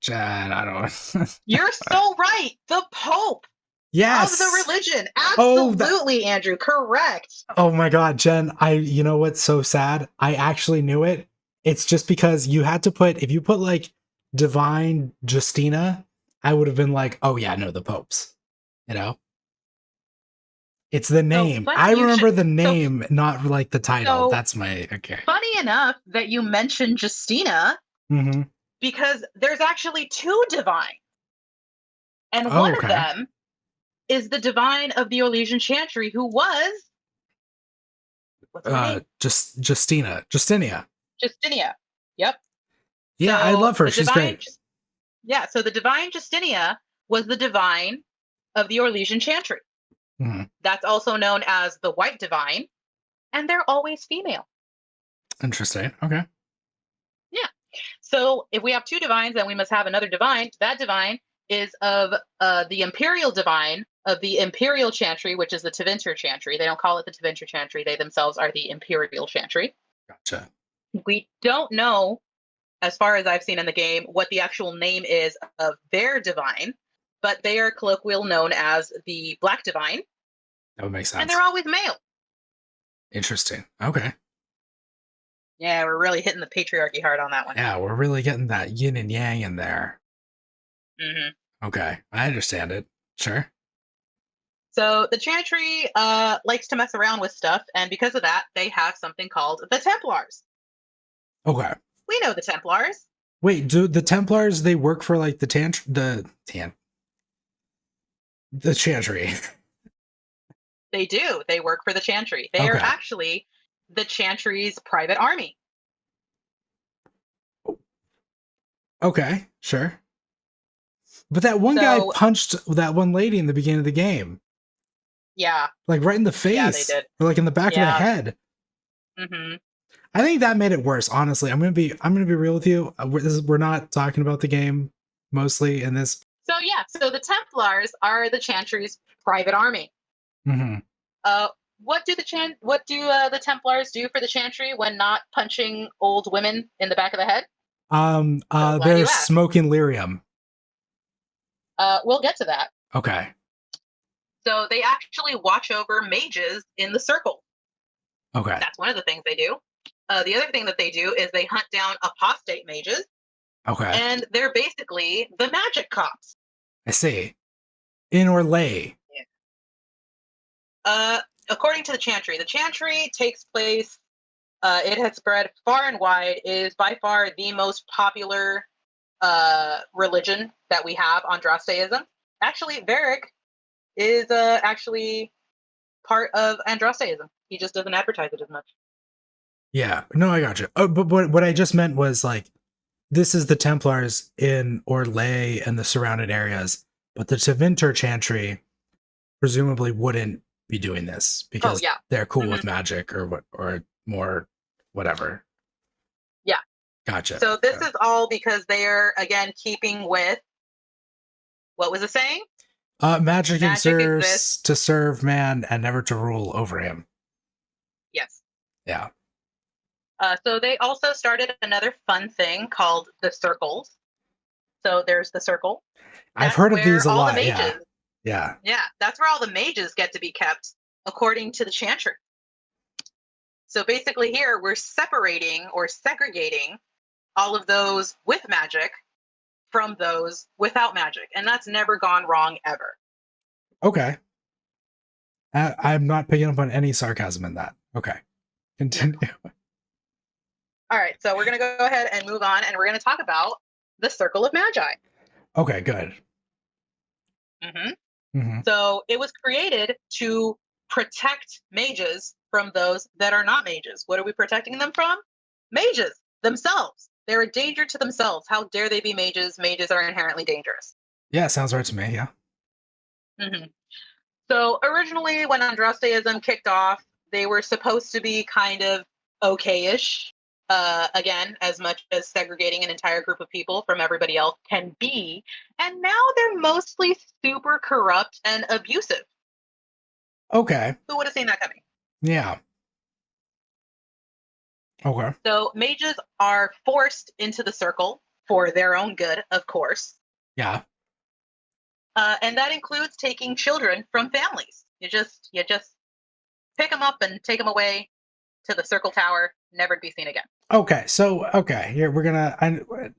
Chad, I don't. You're so right. The Pope. Yes. Of the religion. Absolutely, Andrew. Correct. Oh my God, Jen. You know what's so sad? I actually knew it. It's just because you had to put, if you put like Divine Justina, I would have been like, oh yeah, no, the Popes. You know? It's the name. So, I remember the name, not like the title. That's my, okay. Funny enough that you mentioned Justina, because there's actually two divines. And one of them is the divine of the Orlesian Chantry, who was Justinia. Justinia. Yep. Yeah, so I love her. She's great. Yeah, so the divine Justinia was the divine of the Orlesian Chantry. That's also known as the White Divine, and they're always female. Interesting. Okay. Yeah. So if we have two divines, then we must have another divine. That divine is of the Imperial Divine of the Imperial Chantry, which is the Tevinter Chantry. They don't call it the Tevinter Chantry. They themselves are the Imperial Chantry. Gotcha. We don't know, as far as I've seen in the game, what the actual name is of their divine, but they are colloquially known as the Black Divine. That would make sense. And they're always male. Interesting. Okay. Yeah, we're really hitting the patriarchy hard on that one. Yeah, we're really getting that yin and yang in there. Mm-hmm. Okay, I understand it. Sure. So the Chantry likes to mess around with stuff, and because of that, they have something called the Templars. Okay. We know the Templars. Wait, do the Templars, they work for like the Chantry? They do. They work for the Chantry. They are actually the Chantry's private army. Okay, sure. But that one guy punched that one lady in the beginning of the game. Yeah. Like right in the face. Yeah, they did. Or like in the back of the head. Mm-hmm. I think that made it worse, honestly. I'm gonna be real with you. We're not talking about the game mostly in this. So the Templars are the Chantry's private army. Mm-hmm. What do the Templars do for the Chantry when not punching old women in the back of the head? They're smoking lyrium. We'll get to that. Okay. So they actually watch over mages in the circle. Okay. That's one of the things they do. The other thing that they do is they hunt down apostate mages. Okay. And they're basically the magic cops. I see. In Orlais. Yeah. According to the Chantry takes place, it has spread far and wide, is by far the most popular religion that we have, Andrasteism. Actually, Varric is actually part of Andrasteism. He just doesn't advertise it as much. Yeah, no, I got you. Oh, but what I just meant was like, this is the Templars in Orlais and the surrounding areas, but the Tevinter Chantry presumably wouldn't be doing this because they're cool with magic or more whatever. Yeah. Gotcha. So this is all because they're, again, keeping with, what was it saying? Magic exists to serve man and never to rule over him. Yes. Yeah. So they also started another fun thing called the circles. So there's the circle. I've heard of these a lot. Yeah. Yeah, that's where all the mages get to be kept, according to the Chantry. So basically here, we're separating or segregating all of those with magic from those without magic. And that's never gone wrong ever. Okay. I'm not picking up on any sarcasm in that. Okay. Continue. All right, so we're going to go ahead and move on, and we're going to talk about the Circle of Magi. Okay, good. Mm-hmm. Mm-hmm. So it was created to protect mages from those that are not mages. What are we protecting them from? Mages themselves. They're a danger to themselves. How dare they be mages? Mages are inherently dangerous. Yeah, sounds right to me, yeah. Mm-hmm. So originally, when Andrasteism kicked off, they were supposed to be kind of okay-ish. Again, as much as segregating an entire group of people from everybody else can be. And now they're mostly super corrupt and abusive. Okay. Who would have seen that coming? Yeah. Okay. So mages are forced into the circle for their own good, of course. Yeah. And that includes taking children from families. You just pick them up and take them away to the circle tower, never to be seen again. Okay, so here we're gonna.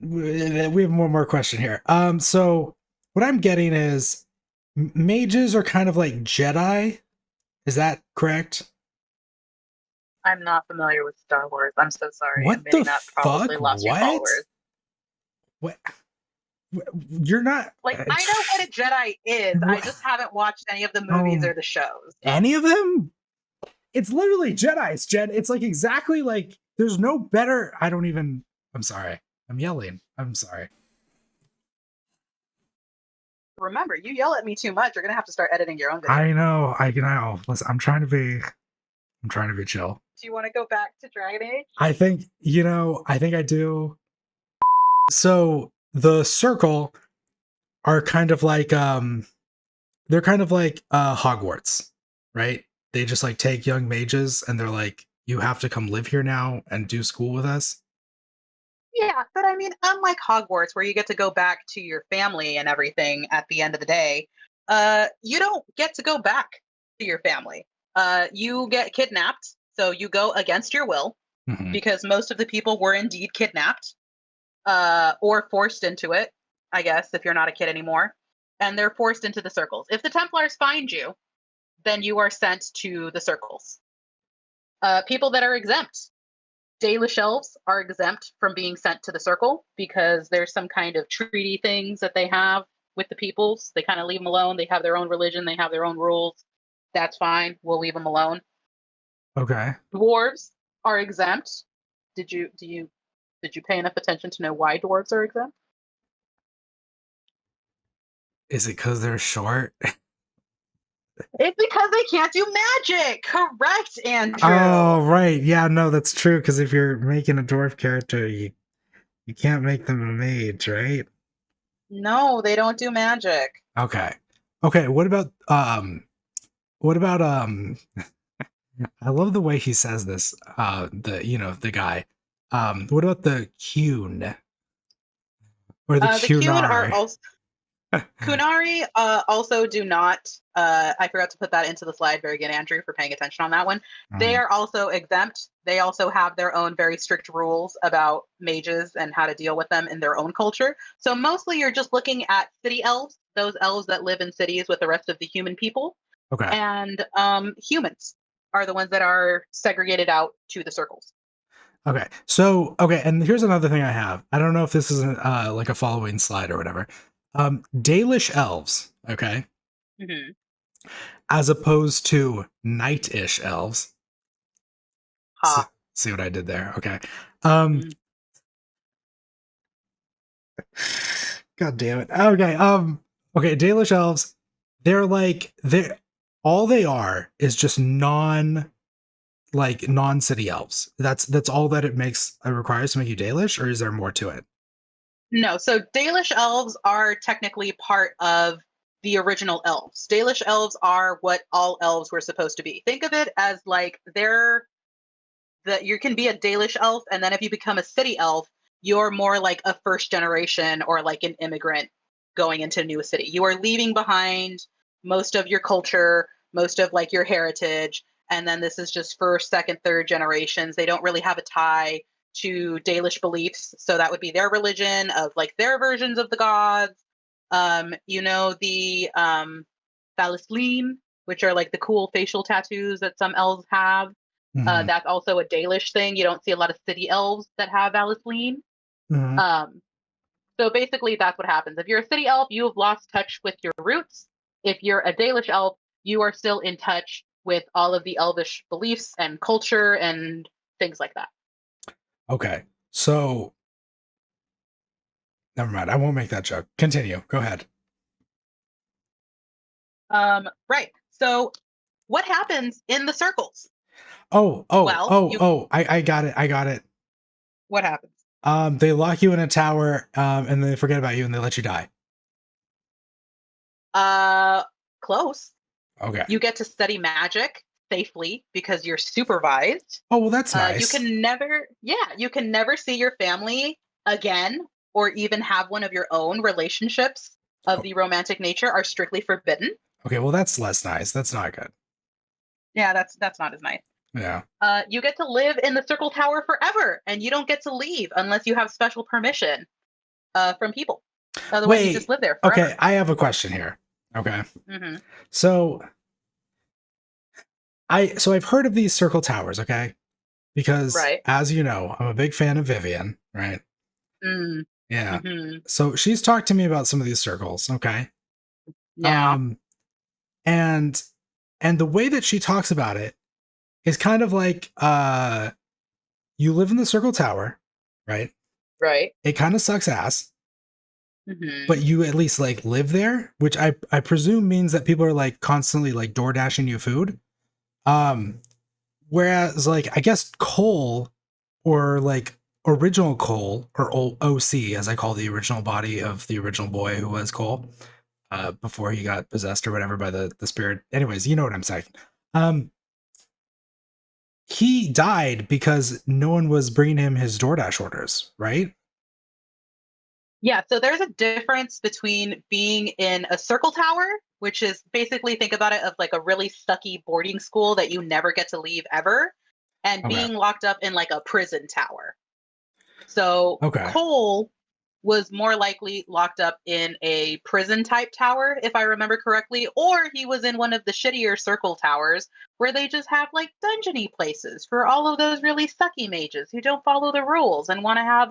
We have one more question here. So what I'm getting is mages are kind of like Jedi. Is that correct? I'm not familiar with Star Wars. I'm so sorry. What the fuck? What? You're not like. I know what a Jedi is. I just haven't watched any of the movies or the shows. Any of them? It's literally Jedi's, Jen. It's like exactly like there's no better. I'm sorry. I'm yelling. I'm sorry. Remember, you yell at me too much, you're gonna have to start editing your own video. I know. Listen, I'm trying to be chill. Do you want to go back to Dragon Age? I think I do. So the circle are kind of like they're kind of like Hogwarts, right? They just like take young mages and they're like, you have to come live here now and do school with us. Yeah, but I mean, unlike Hogwarts, where you get to go back to your family and everything at the end of the day, you don't get to go back to your family. You get kidnapped, so you go against your will Hmm. because most of the people were indeed kidnapped or forced into it, I guess, if you're not a kid anymore. And they're forced into the circles. If the Templars find you, then you are sent to the circles. People that are exempt. Dalish elves are exempt from being sent to the circle because there's some kind of treaty things that they have with the peoples. They kind of leave them alone. They have their own religion. They have their own rules. That's fine. We'll leave them alone. Okay. Dwarves are exempt. Did you pay enough attention to know why dwarves are exempt? Is it because they're short? It's because they can't do magic. Correct, Andrew. Oh, right. Yeah, no, that's true. Because if you're making a dwarf character, you can't make them a mage, right? No, they don't do magic. Okay. Okay. What about I love the way he says this. The guy. What about the Qun or the The Qun are Qunari? also Kunari also do not. I forgot to put that into the slide. Very good, Andrew, for paying attention on that one. They Mhm. are also exempt. They also have their own very strict rules about mages and how to deal with them in their own culture. So mostly you're just looking at city elves, those elves that live in cities with the rest of the human people, Okay. and humans are the ones that are segregated out to the circles. Okay. So, okay, and here's another thing I have. I don't know if this is like a following slide or whatever. Dalish elves, okay, Mm-hmm. as opposed to knightish elves. See, Ha. see what I did there? Okay. Um, Mm-hmm. God damn it. Okay. Okay, Dalish elves, they're all they are is just non-city elves. That's all that it requires to make you Dalish, or is there more to it? No, so Dalish elves are technically part of the original elves. Dalish elves are what all elves were supposed to be. Think of it as like they're that you can be a Dalish elf, and then if you become a city elf, you're more like a first generation or like an immigrant going into a new city. You are leaving behind most of your culture, most of like your heritage, and then this is just first, second, third generations. They don't really have a tie to Dalish beliefs, so that would be their religion of like their versions of the gods. The Thalislim, which are like the cool facial tattoos that some elves have. Hmm. That's also a Dalish thing. You don't see a lot of city elves that have Valisleen. Hmm. Um, so basically, that's what happens. If you're a city elf, you have lost touch with your roots. If you're a Dalish elf, you are still in touch with all of the elvish beliefs and culture and things like that. Okay. So, never mind. I won't make that joke. Continue. Go ahead. Right. So, what happens in the circles? Oh, oh, Well, oh, you. oh, I got it. I got it. What happens? They lock you in a tower, and they forget about you and they let you die. Uh, Close. Okay. You get to study magic safely because you're supervised. Oh, well, that's You nice. can never, yeah, you can never see your family again or even have one of your own. Relationships of Oh, the romantic nature are strictly forbidden. okay, well, that's less nice. That's not good. Yeah, that's not as nice. Yeah. You get to live in the circle tower forever, and you don't get to leave unless you have special permission from people. Otherwise, you just Wait. live there Okay, forever. I have a question here. Okay. Hmm. So, I've heard of these circle towers, okay? Because Right. as you know, I'm a big fan of Vivian, right? Mm. Yeah. Hmm. So she's talked to me about some of these circles, okay? Yeah. Um and and the way that she talks about it is kind of like you live in the circle tower, right? Right. It kind of sucks ass, but Hmm. you at least like live there, which I presume means that people are like constantly like door dashing you food. Um Whereas like I guess coal or like original coal or OC as I call the original body of the original boy who was Cole. before he got possessed or whatever by the spirit. Anyways, you know what I'm saying. Um, he died because no one was bringing him his DoorDash orders, right? Yeah, so there's a difference between being in a circle tower, which is basically think about it of like a really sucky boarding school that you never get to leave ever, and Okay. being locked up in like a prison tower. So Okay. Cole was more likely locked up in a prison type tower, if I remember correctly, or he was in one of the shittier circle towers where they just have like dungeony places for all of those really sucky mages who don't follow the rules and want to have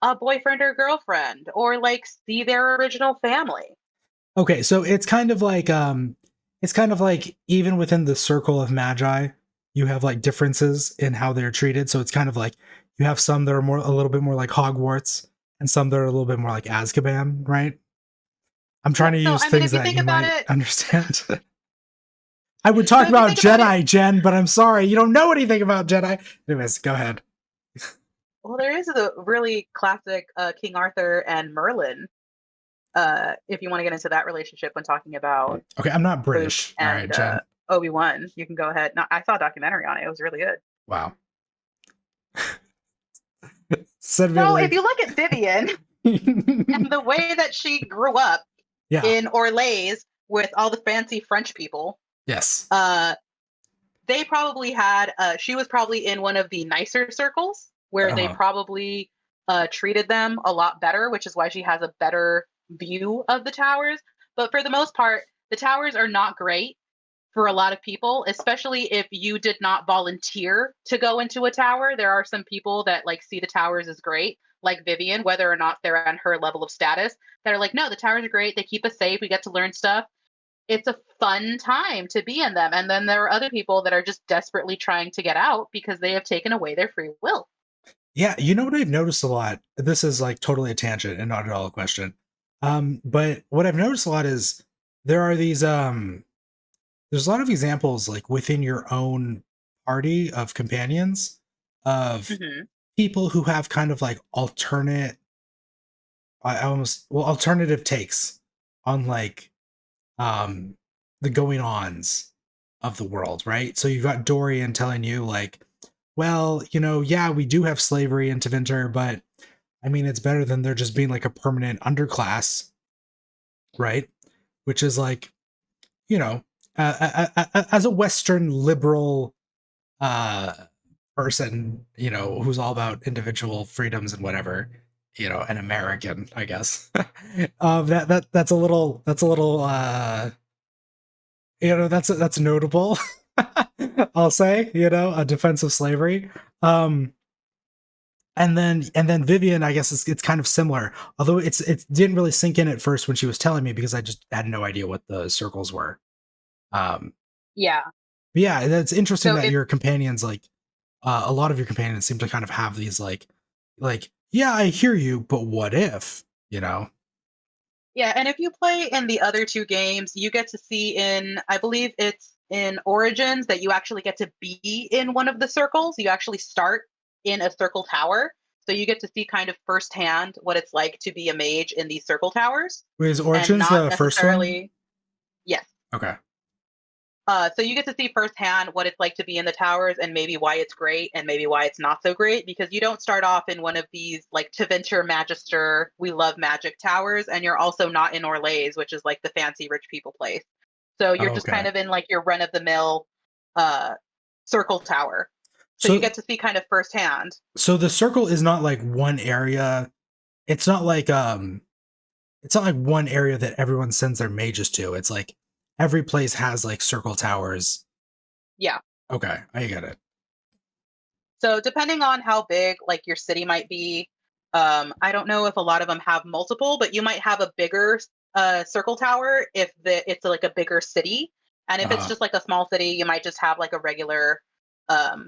a boyfriend or girlfriend or like see their original family. Okay, so it's kind of like even within the circle of magi, you have like differences in how they're treated. So it's kind of like you have some that are more a little bit more like Hogwarts and some that are a little bit more like Azkaban, right? I'm Yeah, trying to so use I mean, things if you that think you about might it, understand. I would so talk if you about think about it, Jedi, Jen, but I'm sorry, you don't know anything about Jedi. Anyways, go ahead. well, there is a really classic King Arthur and Merlin. If you want to get into that relationship when talking about Okay, I'm not Luke British. All right, and Jen. Obi-Wan, you can go ahead. No, I saw a documentary on it. It was really good. Wow. Said me So if like you look at Vivian and the way that she grew up yeah. in Orlais with all the fancy French people, Yes. uh, they probably had, she was probably in one of the nicer circles where they Uh-huh. probably treated them a lot better, which is why she has a better view of the towers. But for the most part, the towers are not great for a lot of people, especially if you did not volunteer to go into a tower. There are some people that like see the towers as great, like Vivian, whether or not they're on her level of status, that are like, no, the towers are great. They keep us safe. We get to learn stuff. It's a fun time to be in them. And then there are other people that are just desperately trying to get out because they have taken away their free will. Yeah, you know what I've noticed a lot? This is like totally a tangent and not at all a question. But what I've noticed a lot is there are these there's a lot of examples like within your own party of companions of Mm-hmm. people who have kind of like alternate I almost well alternative takes on like um the going ons of the world, right? So you've got Dorian telling you like, well, you know, yeah, we do have slavery in Tevinter, but I mean, it's better than there just being like a permanent underclass, right? Which is like, you know, as a Western liberal uh, person, you know, who's all about individual freedoms and whatever, you know, an American, I guess. That's a little you know, that's notable. I'll say, you know, a defense of slavery. Um, and then Vivian, I guess it's kind of similar, although it didn't really sink in at first when she was telling me because I just had no idea what the circles were. Um, Yeah. but yeah, that's interesting So that if your companions like a lot of your companions seem to kind of have these like yeah, I hear you, but what if you know? Yeah, and if you play in the other two games, you get to see in, I believe it's in Origins that you actually get to be in one of the circles. You actually start in a circle tower. So you get to see kind of firsthand what it's like to be a mage in these circle towers Wait, is and Origins not the first one? necessarily, yes. Okay. So you get to see firsthand what it's like to be in the towers and maybe why it's great and maybe why it's not so great because you don't start off in one of these like Tevinter Magister, we love magic towers, and you're also not in Orlais, which is like the fancy rich people place. So you're Oh, just kind okay. of in like your run of the mill uh, circle tower. So you So get to see kind of firsthand. so the circle is not like one area. It's not like it's not like one area that everyone sends their mages to. It's like every place has like circle towers. Yeah. Okay, I get it. So depending on how big like your city might be, I don't know if a lot of them have multiple, but you might have a bigger circle tower if it's like a bigger city. And if it's Uh-huh. just like a small city, you might just have like a regular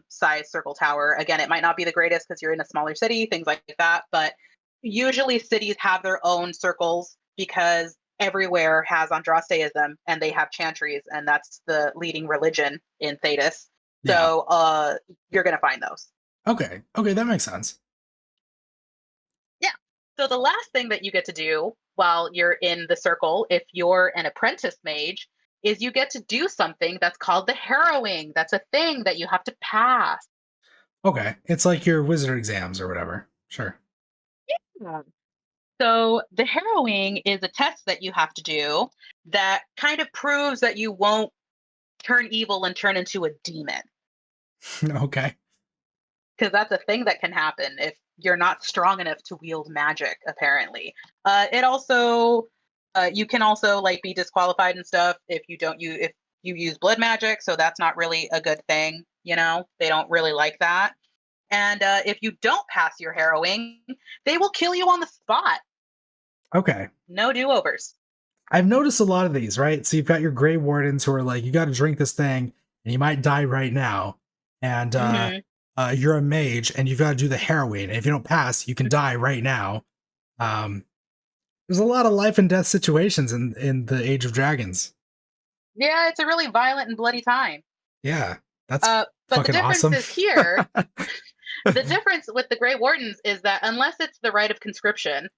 size circle tower. Again, it might not be the greatest because you're in a smaller city, things like that. But usually cities have their own circles because everywhere has Andrasteism and they have chantries, and that's the leading religion in Thetis. Yeah. So you're gonna find those. Okay. Okay, that makes sense. Yeah. So the last thing that you get to do while you're in the circle, if you're an apprentice mage, is you get to do something that's called the harrowing. That's a thing that you have to pass. Okay. It's like your wizard exams or whatever. Sure. Yeah. So the harrowing is a test that you have to do that kind of proves that you won't turn evil and turn into a demon. Okay. Because that's a thing that can happen if you're not strong enough to wield magic, apparently. It also you can also like be disqualified and stuff if you use blood magic, so that's not really a good thing, they don't really like that. And if you don't pass your harrowing, they will kill you on the spot. Okay. No do-overs. I've noticed a lot of these, right? So you've got your gray wardens who are like, you got to drink this thing and you might die right now. And you're a mage and you've got to do the harrowing. And if you don't pass, you can die right now. Um, there's a lot of life and death situations in the Age of Dragons. Yeah, it's a really violent and bloody time. Yeah, that's But the fucking difference awesome. is here, the difference with the Grey Wardens is that unless it's the rite of conscription,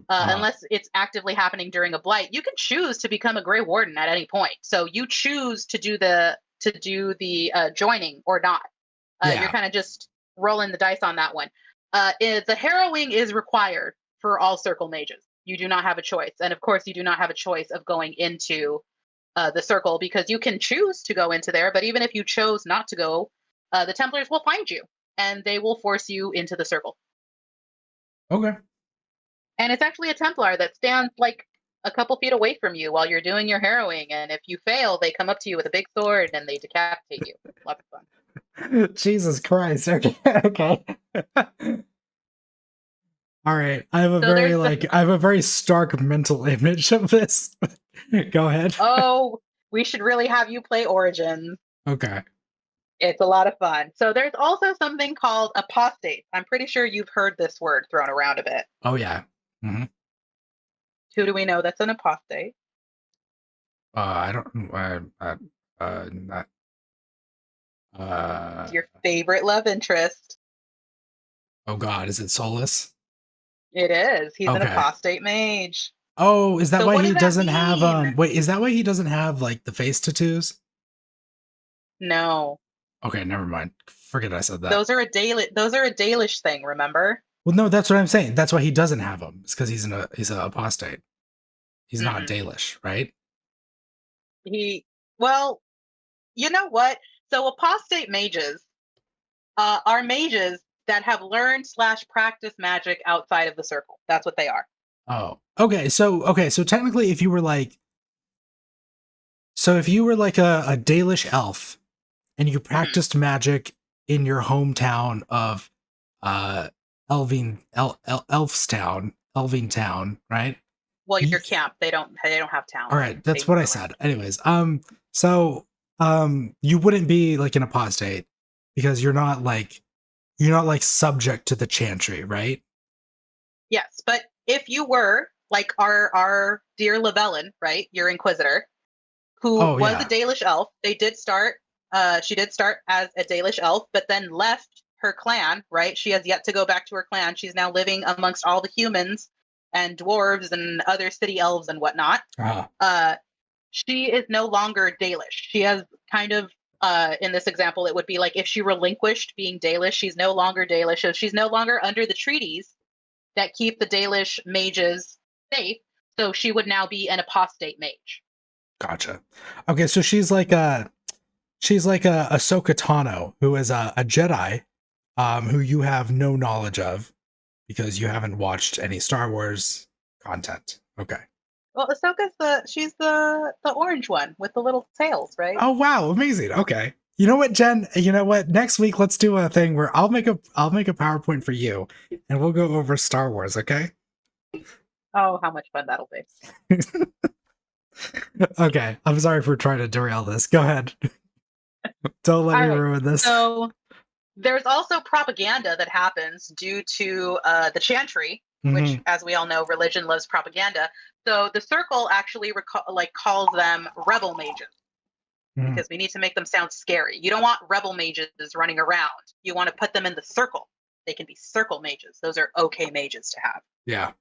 unless it's actively happening during a blight, you can choose to become a Grey Warden at any point. So you choose to do the joining or not. Yeah. You're kind of just rolling the dice on that one. The harrowing is required for all circle mages. You do not have a choice, and of course, you do not have a choice of going into the circle because you can choose to go into there. But even if you chose not to go, the Templars will find you and they will force you into the circle. Okay. And it's actually a Templar that stands like a couple feet away from you while you're doing your harrowing. And if you fail, they come up to you with a big sword and they decapitate you. Lots of fun. Jesus Christ. Okay. Okay. All right. I have a I have a very stark mental image of this. Go ahead. Oh, we should really have you play Origins. Okay. It's a lot of fun. So there's also something called apostate. I'm pretty sure you've heard this word thrown around a bit. Oh yeah. Mm-hmm. Who do we know that's an apostate? I don't. Not. Your favorite love interest. Oh God, is it Solus? It is. He's an Okay. apostate mage. Oh, is that So why what he does that doesn't have mean? wait, is that why he doesn't have like the face tattoos? No. Okay, never mind. Forget I said that. Those are a Dalish thing, remember? Well, no, that's what I'm saying. That's why he doesn't have them. It's because he's an apostate. He's not Mm-mm. Dalish, right? Well, you know what? So apostate mages are mages that have learned / practice magic outside of the circle. That's what they are. Oh. Okay, so technically if you were like a Dalish elf and you practiced magic in your hometown of Elving Town, right? Well, your camp, they don't have town. All right, that's what I said. Anyways, so you wouldn't be like an apostate because you're not like subject to the Chantry, right? Yes, but if you were like our dear Llewellyn, right, your Inquisitor, who was a Dalish elf, she did start as a Dalish elf, but then left her clan, right? She has yet to go back to her clan. She's now living amongst all the humans and dwarves and other city elves and whatnot. She is no longer Dalish. She has kind of, in this example, it would be like if she relinquished being Dalish, she's no longer Dalish. So she's no longer under the treaties that keep the Dalish mages safe. So she would now be an apostate mage. Gotcha. Okay, so she's like a Ahsoka Tano, who is a Jedi, who you have no knowledge of because you haven't watched any Star Wars content. Okay. Well, Ahsoka's she's the orange one with the little tails, right? Oh wow, amazing. Okay. You know what, Jen? You know what? Next week, let's do a thing where I'll make a PowerPoint for you, and we'll go over Star Wars. Okay. Oh, how much fun that'll be. Okay, I'm sorry for trying to derail this. Go ahead. Don't let me ruin this. So there's also propaganda that happens due to the Chantry, which, as we all know, religion loves propaganda. So the Circle actually calls them rebel mages because we need to make them sound scary. You don't want rebel mages running around. You want to put them in the Circle. They can be Circle mages. Those are okay mages to have. Yeah.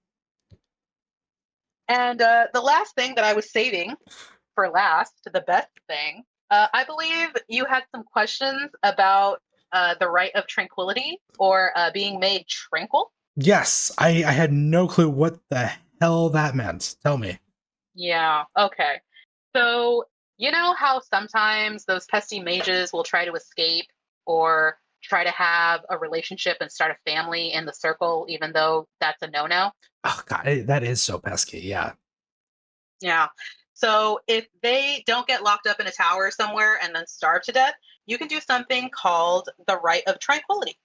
And the last thing that I was saving for last, the best thing, I believe you had some questions about the right of tranquility or being made tranquil. Yes, I had no clue what the hell that meant. Tell me. Yeah. Okay. So, you know how sometimes those pesky mages will try to escape or try to have a relationship and start a family in the circle, even though that's a no no? Oh god, that is so pesky. Yeah. Yeah. So, if they don't get locked up in a tower somewhere and then starve to death, you can do something called the right of tranquility.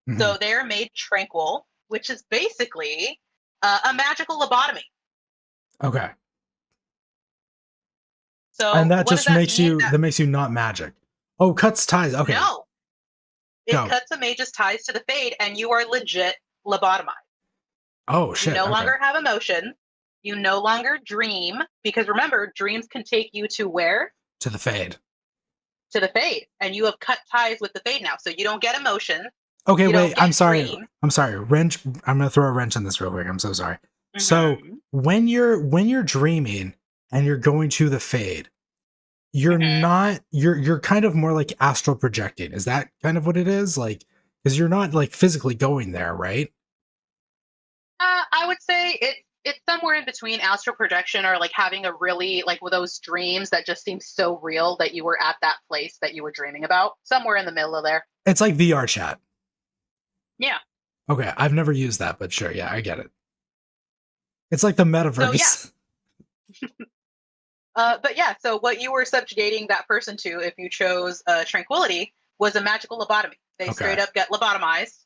Mhm. So, they're made tranquil, which is basically a magical lobotomy. Okay. And So, that what does just that makes mean? you not magic. Oh, cuts ties. Okay, No, it go. cuts a mage's ties to the fade, and you are legit lobotomized. Oh You shit. no Okay. longer have emotions. You no longer dream because remember, dreams can take you to where? To the fade. To the fade. And you have cut ties with the fade now. So you don't get emotions. Okay, You wait. don't I'm get sorry. dreams. I'm sorry. Wrench. I'm gonna throw a wrench in this real quick. I'm so sorry. So Mm-hmm. when you're dreaming and you're going to the fade, you're Mm-hmm. not. You're kind of more like astral projecting. Is that kind of what it is? Like, because you're not like physically going there, right? I would say it's somewhere in between astral projection or like having a really like with those dreams that just seem so real that you were at that place that you were dreaming about. Somewhere in the middle of there. It's like VR chat. Yeah. Okay, I've never used that, but sure, yeah, I get it. It's like the So yeah. metaverse. But yeah, so what you were subjugating that person to, if you chose tranquility, was a magical lobotomy. They Okay. straight up get lobotomized.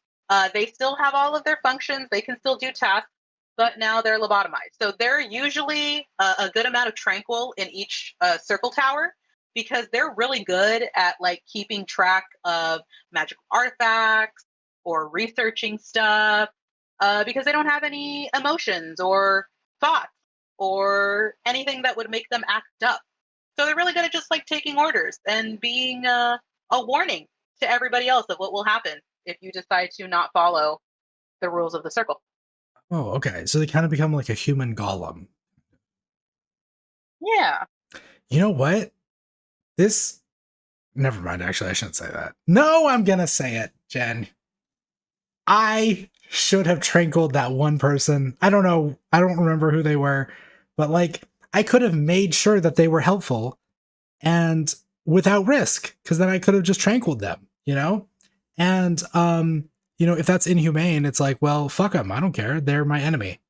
They still have all of their functions. They can still do tasks, but now they're lobotomized. So they're usually a good amount of tranquil in each circle tower because they're really good at like keeping track of magical artifacts or researching stuff because they don't have any emotions or thoughts or anything that would make them act up. So they're really good at just like taking orders and being a warning to everybody else of what will happen if you decide to not follow the rules of the circle. Oh, okay. So they kind of become like a human golem. Yeah. You know what? This. Never mind. Actually, I shouldn't say that. No, I'm gonna say it, Jen. I should have tranquiled that one person. I don't know. I don't remember who they were, but like I could have made sure that they were helpful and without risk, because then I could have just tranquiled them, you know? And if that's inhumane, it's like, well, fuck them. I don't care. They're my enemy.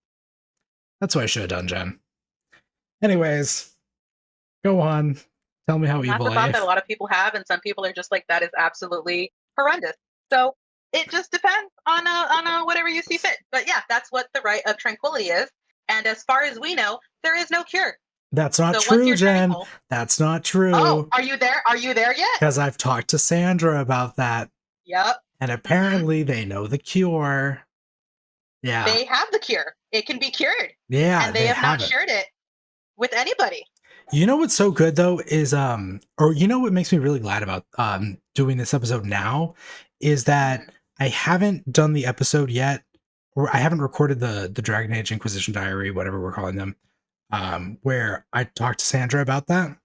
That's what I should have done, Jen. Anyways, go on. Tell me how And that's evil a I thought that a am. lot of people have, and some people are just like, that is absolutely horrendous. So it just depends on whatever you see fit. But yeah, that's what the right of tranquility is. And as far as we know, there is no cure. That's not So once true, you're Jen. tranquil, That's not oh, true. are you there? Are you there yet? Because I've talked to Sandra about that, Yep. and Hmm. apparently they know the cure. Yeah. They have the cure. It can be cured, Yeah, and they they have have not it. shared it with anybody. You know what's so good though is or you know what makes me really glad about doing this episode now is that Mhm. I haven't done the episode yet, or I haven't recorded the Dragon Age Inquisition Diary, whatever we're calling them, where I talked to Sandra about that.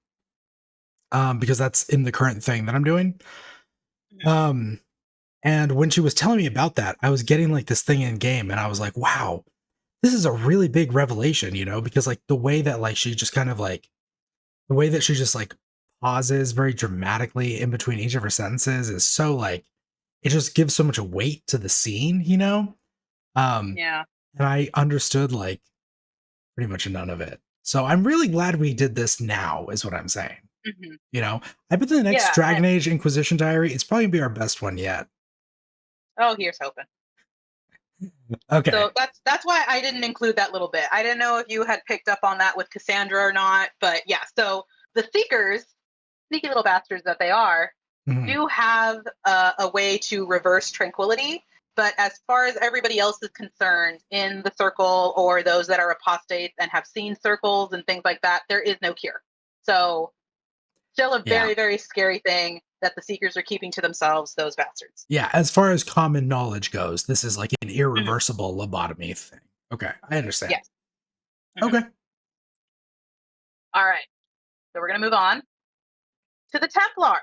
Because that's in the current thing that I'm doing. Mhm. Um and when she was telling me about that, I was getting like this thing in game and I was like, wow, this is a really big revelation, because like the way that like she just kind of like the way that she just like pauses very dramatically in between each of her sentences is so like it just gives so much weight to the scene. Um Yeah. and I understood like pretty much none of it. So I'm really glad we did this now, is what I'm saying. Hmm. I bet the next Yeah. Dragon Age Inquisition Diary, it's probably gonna be our best one yet. Oh, here's hoping. Okay. So that's why I didn't include that little bit. I didn't know if you had picked up on that with Cassandra or not, but yeah. So the Seekers, sneaky little bastards that they are, Mhm. do have a way to reverse tranquility. But as far as everybody else is concerned in the circle or those that are apostates and have seen circles and things like that, there is no cure. So still a Yeah. very, very scary thing that the Seekers are keeping to themselves, those bastards. Yeah, as far as common knowledge goes, this is like an Mhm. irreversible lobotomy thing. Okay, I understand. Yes. Mhm. Okay. All right. So we're going to move on to the Templars.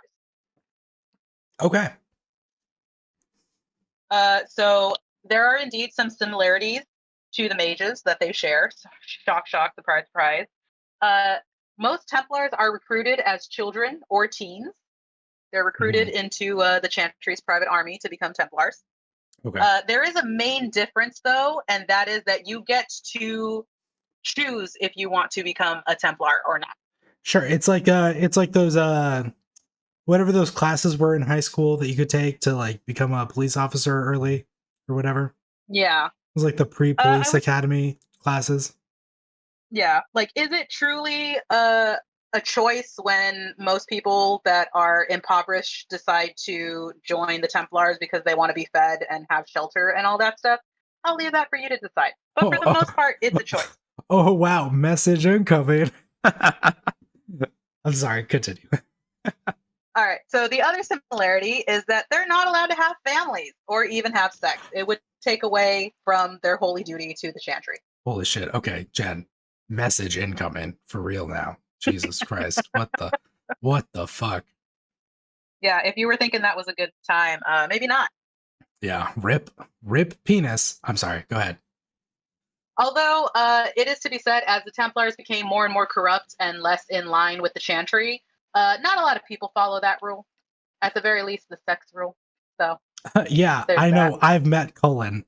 Okay. So there are indeed some similarities to the mages that they share. Shock, shock, surprise, surprise. Most Templars are recruited as children or teens. They're recruited into the Chantry's private army to become Templars. Okay. There is a main difference, though, and that is that you get to choose if you want to become a Templar or not. Sure. It's like those whatever those classes were in high school that you could take to like become a police officer early or whatever. Yeah. It was like the pre-police academy classes. Yeah. Like, is it truly a choice when most people that are impoverished decide to join the Templars because they want to be fed and have shelter and all that stuff? I'll leave that for you to decide. But for the most part, it's a choice. Oh, wow. Message incoming. I'm sorry. Continue. All right. So the other similarity is that they're not allowed to have families or even have sex. It would take away from their holy duty to the Chantry. Holy shit. Okay, Jen. Message incoming for real now. Jesus Christ. What the fuck? Yeah, if you were thinking that was a good time, maybe not. Yeah, rip penis. I'm sorry. Go ahead. Although it is to be said, as the Templars became more and more corrupt and less in line with the Chantry, not a lot of people follow that rule. At the very least, the sex rule. So yeah, I know. I've met Cullen.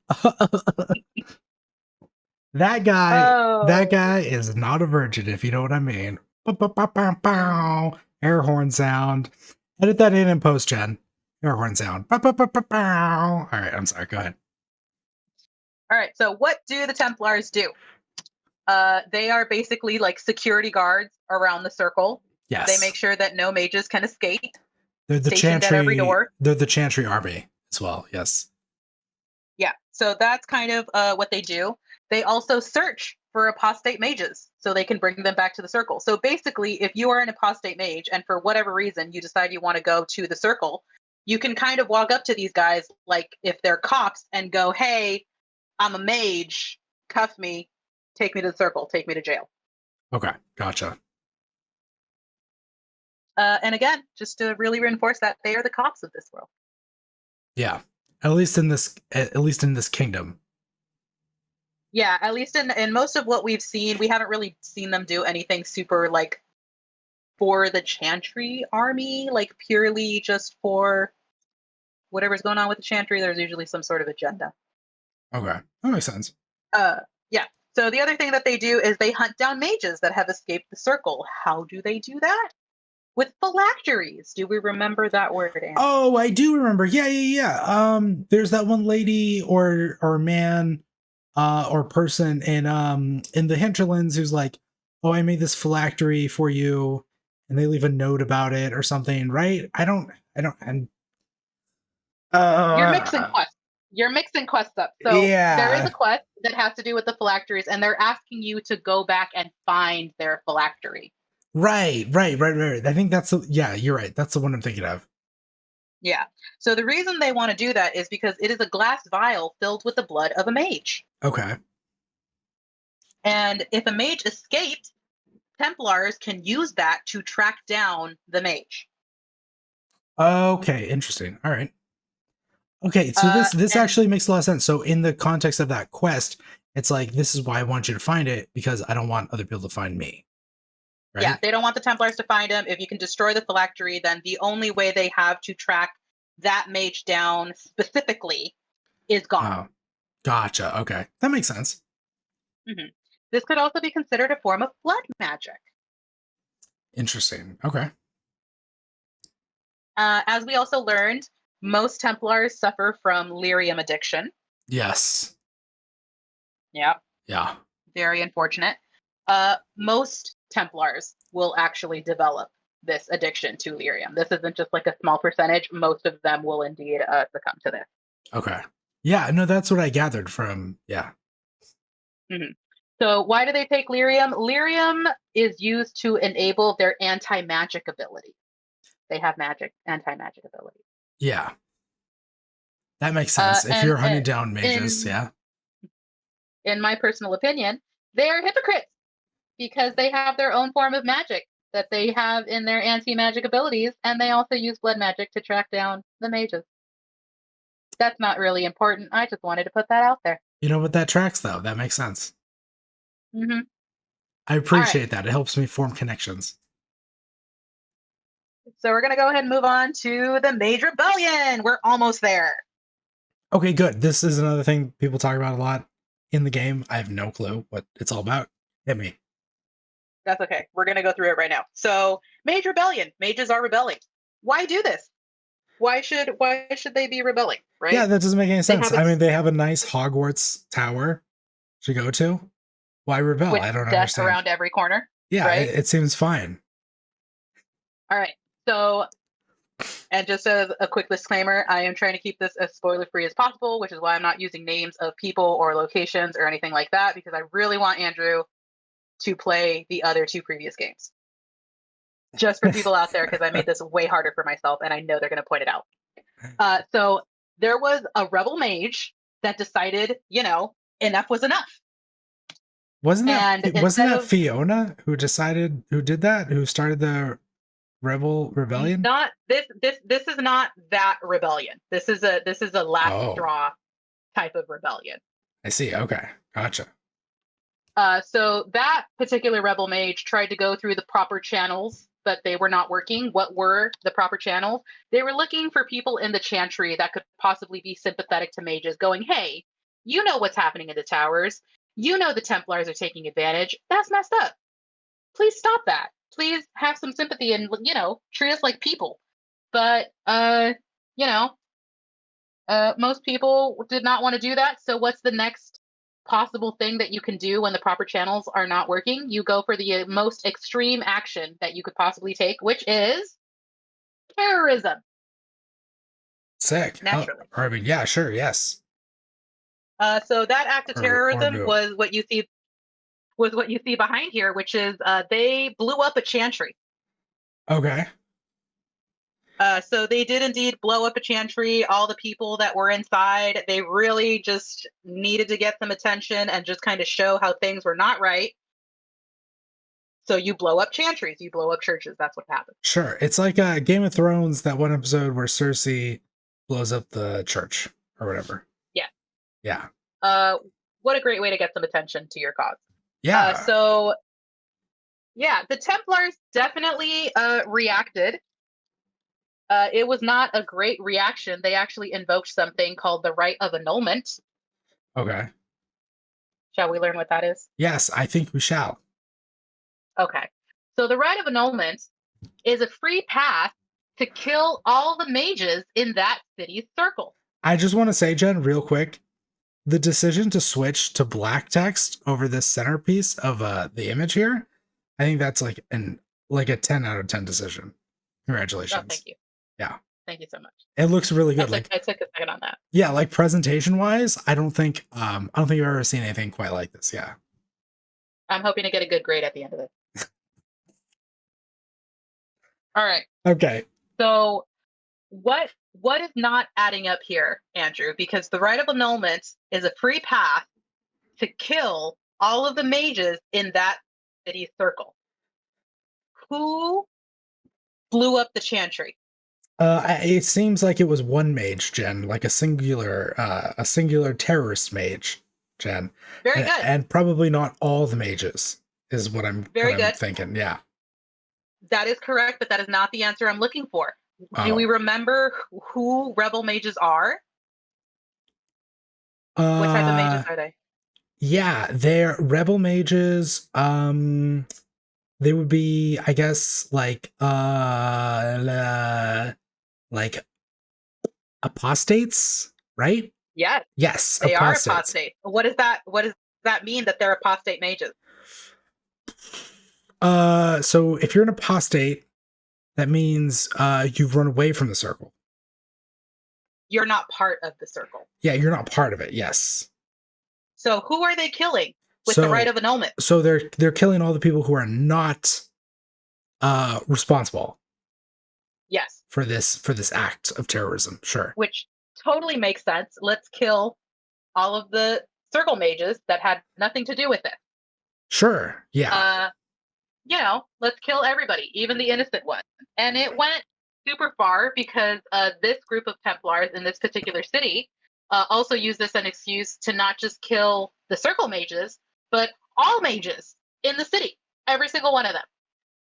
That guy is not a virgin, if you know what I mean. Air horn sound. Edit that in post, Jen. Air horn sound. All right, I'm sorry. Go ahead. All right. So what do the Templars do? They are basically like security guards around the circle. Yes. They make sure that no mages can escape. They're the Chantry. At every door. They're the Chantry army as well. Yes. Yeah. So that's kind of what they do. They also search for apostate mages so they can bring them back to the circle. So basically, if you are an apostate mage and for whatever reason you decide you want to go to the circle, you can kind of walk up to these guys like if they're cops and go, "Hey, I'm a mage. Cuff me. Take me to the circle. Take me to jail." Okay, gotcha. And again, just to really reinforce that they are the cops of this world. Yeah, at least in this kingdom. Yeah, at least in most of what we've seen, we haven't really seen them do anything super like for the Chantry army, like purely just for whatever's going on with the Chantry. There's usually some sort of agenda. Okay, that makes sense. Yeah. So the other thing that they do is they hunt down mages that have escaped the circle. How do they do that? With phylacteries. Do we remember that word, Anne? Oh, I do remember. Yeah. There's that one lady or man or person in the hinterlands who's like, "Oh, I made this phylactery for you," and they leave a note about it or something, right? I don't and You're mixing quests. You're mixing quests up. So there is a quest that has to do with the phylacteries, and they're asking you to go back and find their phylactery. Right. I think you're right. That's the one I'm thinking of. Yeah. So the reason they want to do that is because it is a glass vial filled with the blood of a mage. Okay. And if a mage escaped, Templars can use that to track down the mage. Okay, interesting. All right. Okay, so this actually makes a lot of sense. So in the context of that quest, it's like, this is why I want you to find it, because I don't want other people to find me. Right? Yeah, they don't want the Templars to find him. If you can destroy the phylactery, then the only way they have to track that mage down specifically is gone. Oh, gotcha. Okay, that makes sense. Mm-hmm. This could also be considered a form of blood magic. Interesting. Okay. As we also learned, most Templars suffer from lyrium addiction. Yes. Yep. Yeah. Very unfortunate. Most Templars will actually develop this addiction to lyrium. This isn't just like a small percentage. Most of them will indeed succumb to this. Okay. Yeah, no, that's what I gathered from, yeah. Mm-hmm. So why do they take lyrium? Lyrium is used to enable their anti-magic ability. They have anti-magic ability. Yeah. That makes sense. If you're hunting down mages, yeah. In my personal opinion, they are hypocrites. because they have their own form of magic that they have in their anti-magic abilities, and they also use blood magic to track down the mages. That's not really important. I just wanted to put that out there. You know what, that tracks though. That makes sense. Mm-hmm. I appreciate that. It helps me form connections. So we're gonna go ahead and move on to the Mage Rebellion. We're almost there. Okay, good. This is another thing people talk about a lot in the game. I have no clue what it's all about. Hit me. That's okay. We're gonna go through it right now. So Mage Rebellion. Mages are rebelling. Why do this? Why should they be rebelling? Right? Yeah, that doesn't make any sense. have I mean, they have a nice Hogwarts tower to go to. Why rebel? with I don't death understand. around every corner. Yeah, right? it seems fine. All right. So, and just as a quick disclaimer, I am trying to keep this as spoiler-free as possible, which is why I'm not using names of people or locations or anything like that, because I really want Andrew to play the other two previous games. Just for people out there, because I made this way harder for myself, and I know they're going to point it out. So there was a rebel mage that decided, enough was enough. Wasn't that Fiona who did that? Who started the rebellion? Not this is not that rebellion. This is a last straw type of rebellion. I see. Okay, gotcha. So that particular rebel mage tried to go through the proper channels, but they were not working. What were the proper channels? They were looking for people in the Chantry that could possibly be sympathetic to mages, going, "Hey, you know what's happening in the towers. You know the Templars are taking advantage. That's messed up. Please stop that. Please have some sympathy and, treat us like people." But, most people did not want to do that. So what's the next possible thing that you can do when the proper channels are not working? You go for the most extreme action that you could possibly take, which is terrorism. Sick. Naturally. I mean, yeah, sure, yes. So that act of terrorism was what you see behind here, which is they blew up a Chantry. Okay. So they did indeed blow up a Chantry. All the people that were inside, they really just needed to get some attention and just kind of show how things were not right. So you blow up Chantries, you blow up churches. That's what happens. Sure. It's like Game of Thrones, that one episode where Cersei blows up the church or whatever. Yeah. Yeah. What a great way to get some attention to your cause. Yeah. The Templars definitely reacted. It was not a great reaction. They actually invoked something called the Right of Annulment. Okay. Shall we learn what that is? Yes, I think we shall. Okay. So the Right of Annulment is a free path to kill all the mages in that city's circle. I just want to say, Jen, real quick, the decision to switch to black text over this centerpiece of the image here, I think that's like a 10 out of 10 decision. Congratulations. Oh, thank you. Yeah. Thank you so much. It looks really good. I took a second on that. Yeah, like presentation wise, I don't think I've ever seen anything quite like this. Yeah. I'm hoping to get a good grade at the end of it. All right. Okay. So what is not adding up here, Andrew? Because the Right of Annulment is a free path to kill all of the mages in that city's circle. Who blew up the Chantry? It seems like it was one mage, Jen, like a singular terrorist mage, Jen. Very good. And probably not all the mages is what I'm thinking. Yeah. That is correct, but that is not the answer I'm looking for. Do we remember who rebel mages are? What type of mages are they? Yeah, they're rebel mages. They would be, I guess, like apostates, right? Yes. Yes, they are apostates. What does that mean that they're apostate mages? So if you're an apostate, that means you've run away from the circle. You're not part of the circle. Yeah, you're not part of it. Yes. So who are they killing with the Right of Annulment? So they're killing all the people who are not responsible. Yes. For this act of terrorism. Sure. Which totally makes sense. Let's kill all of the circle mages that had nothing to do with it. Sure. Yeah. Let's kill everybody, even the innocent ones. And it went super far because this group of Templars in this particular city also used this as an excuse to not just kill the Circle mages, but all mages in the city. Every single one of them.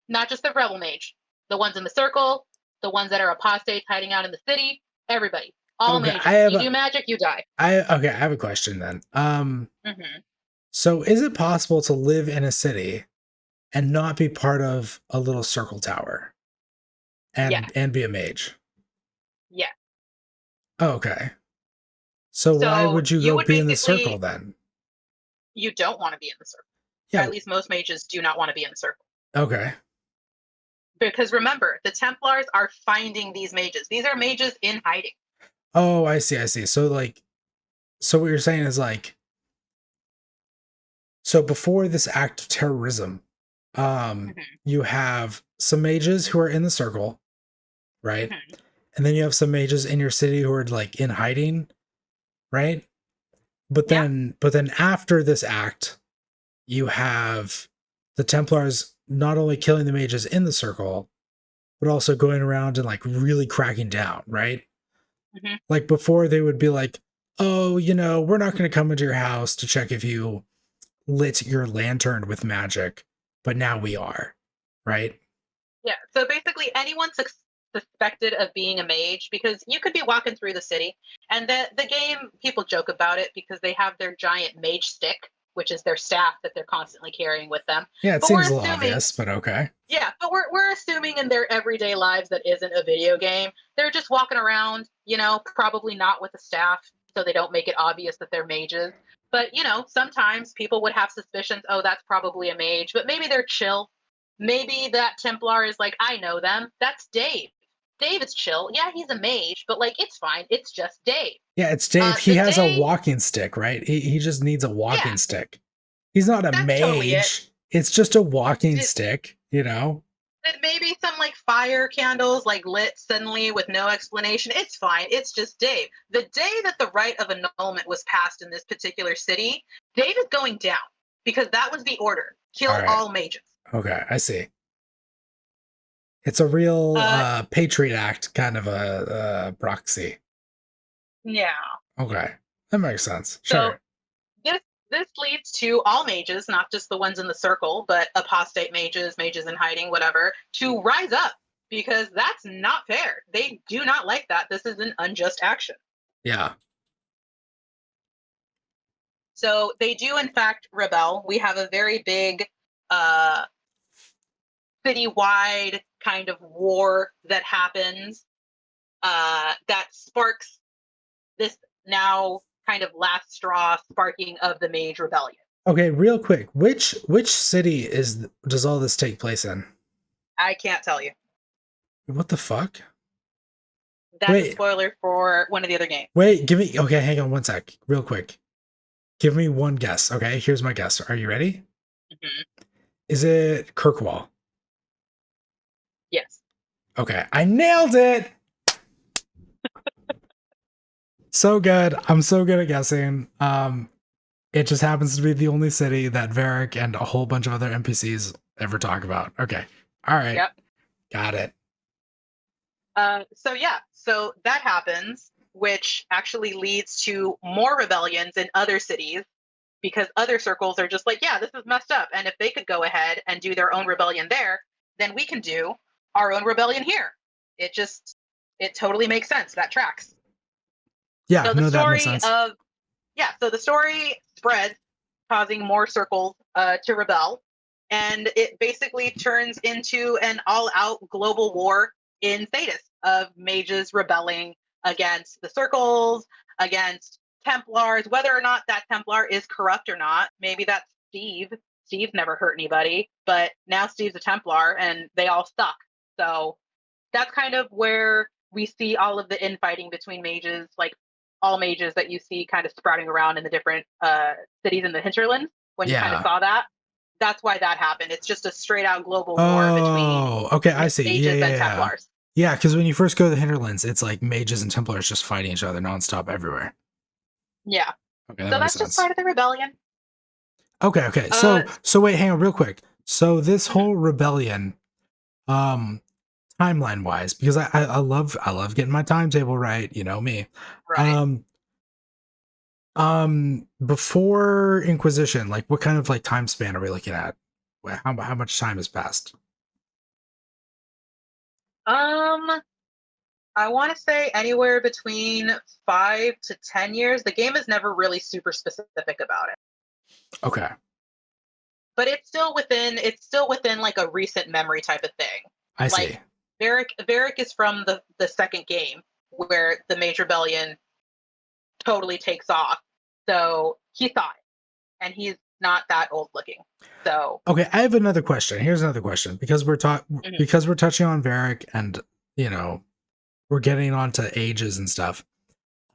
Not just the Rebel mage. The ones in the Circle, the ones that are apostates hiding out in the city, everybody. All Okay. mages. You do magic, you die. I have a question then. Mm-hmm. So is it possible to live in a city and not be part of a little circle tower and be a mage? Yeah. Oh, okay. So why So would you you go would be in the circle basically, then? you don't want to be in the Circle. Yeah. At least most mages do not want to be in the Circle. Okay. Because remember, the Templars are finding these mages. These are mages in hiding. Oh, I see. I see. So so what you're saying is so before this act of terrorism, Mm-hmm. you have some mages who are in the circle, right? Mm-hmm. And then you have some mages in your city who are like in hiding, right? But then after this act, you have the Templars not only killing the mages in the circle, but also going around and like really cracking down, right? Mm-hmm. Like before they would be like, oh, we're not going to come into your house to check if you lit your lantern with magic, but now we are, right? Yeah. So basically, anyone suspected of being a mage, because you could be walking through the city, and the game, people joke about it because they have their giant mage stick, which is their staff that they're constantly carrying with them. Yeah, it But seems a little obvious, but okay. Yeah, but we're assuming in their everyday lives that isn't a video game. They're just walking around, probably not with a staff, so they don't make it obvious that they're mages. But sometimes people would have suspicions. Oh, that's probably a mage, but maybe they're chill. Maybe that Templar is like, I know them. That's Dave. Dave is chill. Yeah, he's a mage, but like it's fine. It's just Dave. Yeah, it's Dave. He The has a day, walking stick, right? He just needs a walking yeah, stick. He's not a that's totally it. mage. It's just a walking stick, And maybe some like fire candles like lit suddenly with no explanation. It's fine. It's just Dave. The day that the right of annulment was passed in this particular city, Dave is going down because that was the order. Kill all mages. Okay, I see. It's a real Patriot Act kind of a proxy. Yeah. Okay, that makes sense. Sure. So this leads to all mages, not just the ones in the circle, but apostate mages, mages in hiding, whatever, to rise up because that's not fair. They do not like that. This is an unjust action. Yeah. So they do, in fact, rebel. We have a very big citywide kind of war that happens that sparks this now kind of last straw sparking of the Mage Rebellion. Okay, real quick, which city does all this take place in? I can't tell you. What the fuck? That's a spoiler for one of the other games. Wait, okay, hang on one sec, real quick. Give me one guess, okay? Here's my guess. Are you ready? Mm-hmm. Is it Kirkwall? Yes. Okay, I nailed it! So good. I'm so good at guessing. It just happens to be the only city that Varric and a whole bunch of other NPCs ever talk about. Okay. All right. Yep. Got it. So that happens, which actually leads to more rebellions in other cities because other circles are just like, yeah, this is messed up. And if they could go ahead and do their own rebellion there, then we can do our own rebellion here. It totally makes sense. That tracks. Yeah, so that makes sense. So the story spreads, causing more circles to rebel, and it basically turns into an all-out global war in Thedas of mages rebelling against the circles, against Templars, whether or not that Templar is corrupt or not. Maybe that's Steve. Steve's never hurt anybody, but now Steve's a Templar, and they all suck. So that's kind of where we see all of the infighting between mages, like all mages that you see kind of sprouting around in the different cities in the hinterlands when you kind of saw that. That's why that happened. It's just a straight out global war between I see. mages and Templars. Yeah, because when you first go to the hinterlands, it's like mages and Templars just fighting each other nonstop everywhere. Yeah. Okay, so that's just part of the rebellion. Okay. Uh, So wait, hang on real quick. So this mhm, whole rebellion, um, timeline wise, because I love getting my timetable right, you know me. right. Um, before Inquisition, like what kind of like time span are we looking at? How much time has passed? Um, I want to say anywhere between 5 to 10 years. The game is never really super specific about it, Okay, but it's still within like a recent memory type of thing. I Like see. Varric is from the second game where the Mage Rebellion totally takes off. So he saw it, and he's not that old looking. So Okay, I have another question. Here's another question mhm. because we're touching on Varric and you know we're getting onto ages and stuff.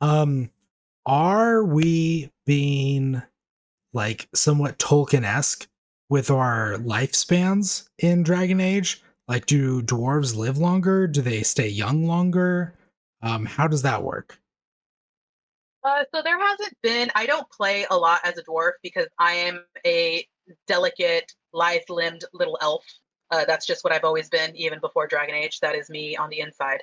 Um, are we being like somewhat Tolkien-esque with our lifespans in Dragon Age? Like, do dwarves live longer? Do they stay young longer? How does that work? So there hasn't been. I don't play a lot as a dwarf because I am a delicate, lithe-limbed little elf. That's just what I've always been, even before Dragon Age. That is me on the inside.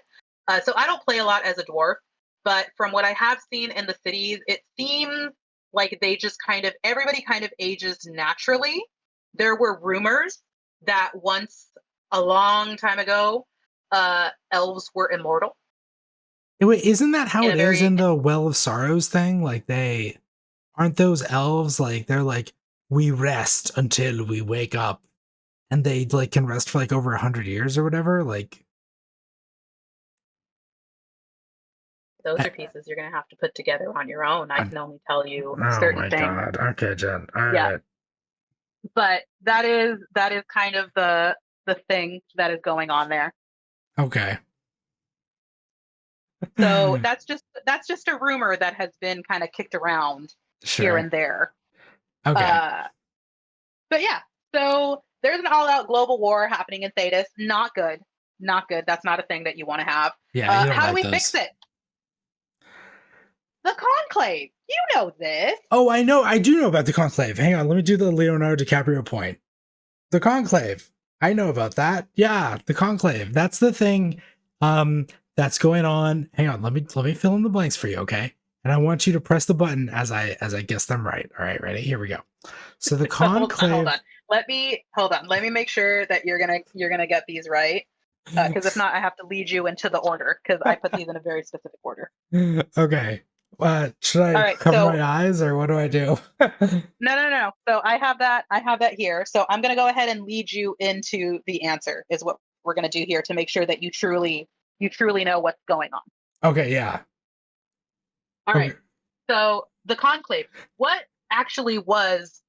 So I don't play a lot as a dwarf, but from what I have seen in the cities, it seems like they just kind of everybody kind of ages naturally. There were rumors that once a long time ago, elves were immortal Wait, isn't that how in it a is very in the Well of Sorrows thing? Like they aren't those elves like they're like we rest until we wake up, and they like can rest for like over 100 years or whatever. Like, those I, are pieces you're going to have to put together on your own. I I, can only tell you oh certain my things. god. Okay, Jen. All Yeah, right. but that is kind of the thing that is going on there. Okay. So that's just a rumor that has been kind of kicked around here Sure. and there. Okay. Uh, but yeah, so there's an all-out global war happening in Thetis. Not good. Not good. That's not a thing that you want to have. Yeah, you don't How do like we fix those. it? The conclave. You know this. Oh, I know. I do know about the Conclave. Hang on. Let me do the Leonardo DiCaprio point. The Conclave. I know about that. Yeah, the Conclave. That's the thing. Um, that's going on. Hang on. Let me fill in the blanks for you, okay? And I want you to press the button as I guess them right. All right, ready? Here we go. So the Hold on. Conclave. Let me make sure that you're gonna get these right. Because if not, I have to lead you into the order because I put these in a very specific order. Okay. Should All I right. cover So my eyes or what do I do? no. So I have that. I have that here. So I'm gonna go ahead and lead you into the answer. Is what we're gonna do here to make sure that you truly know what's going on. Okay, yeah. All right. Okay. So the conclave. What actually was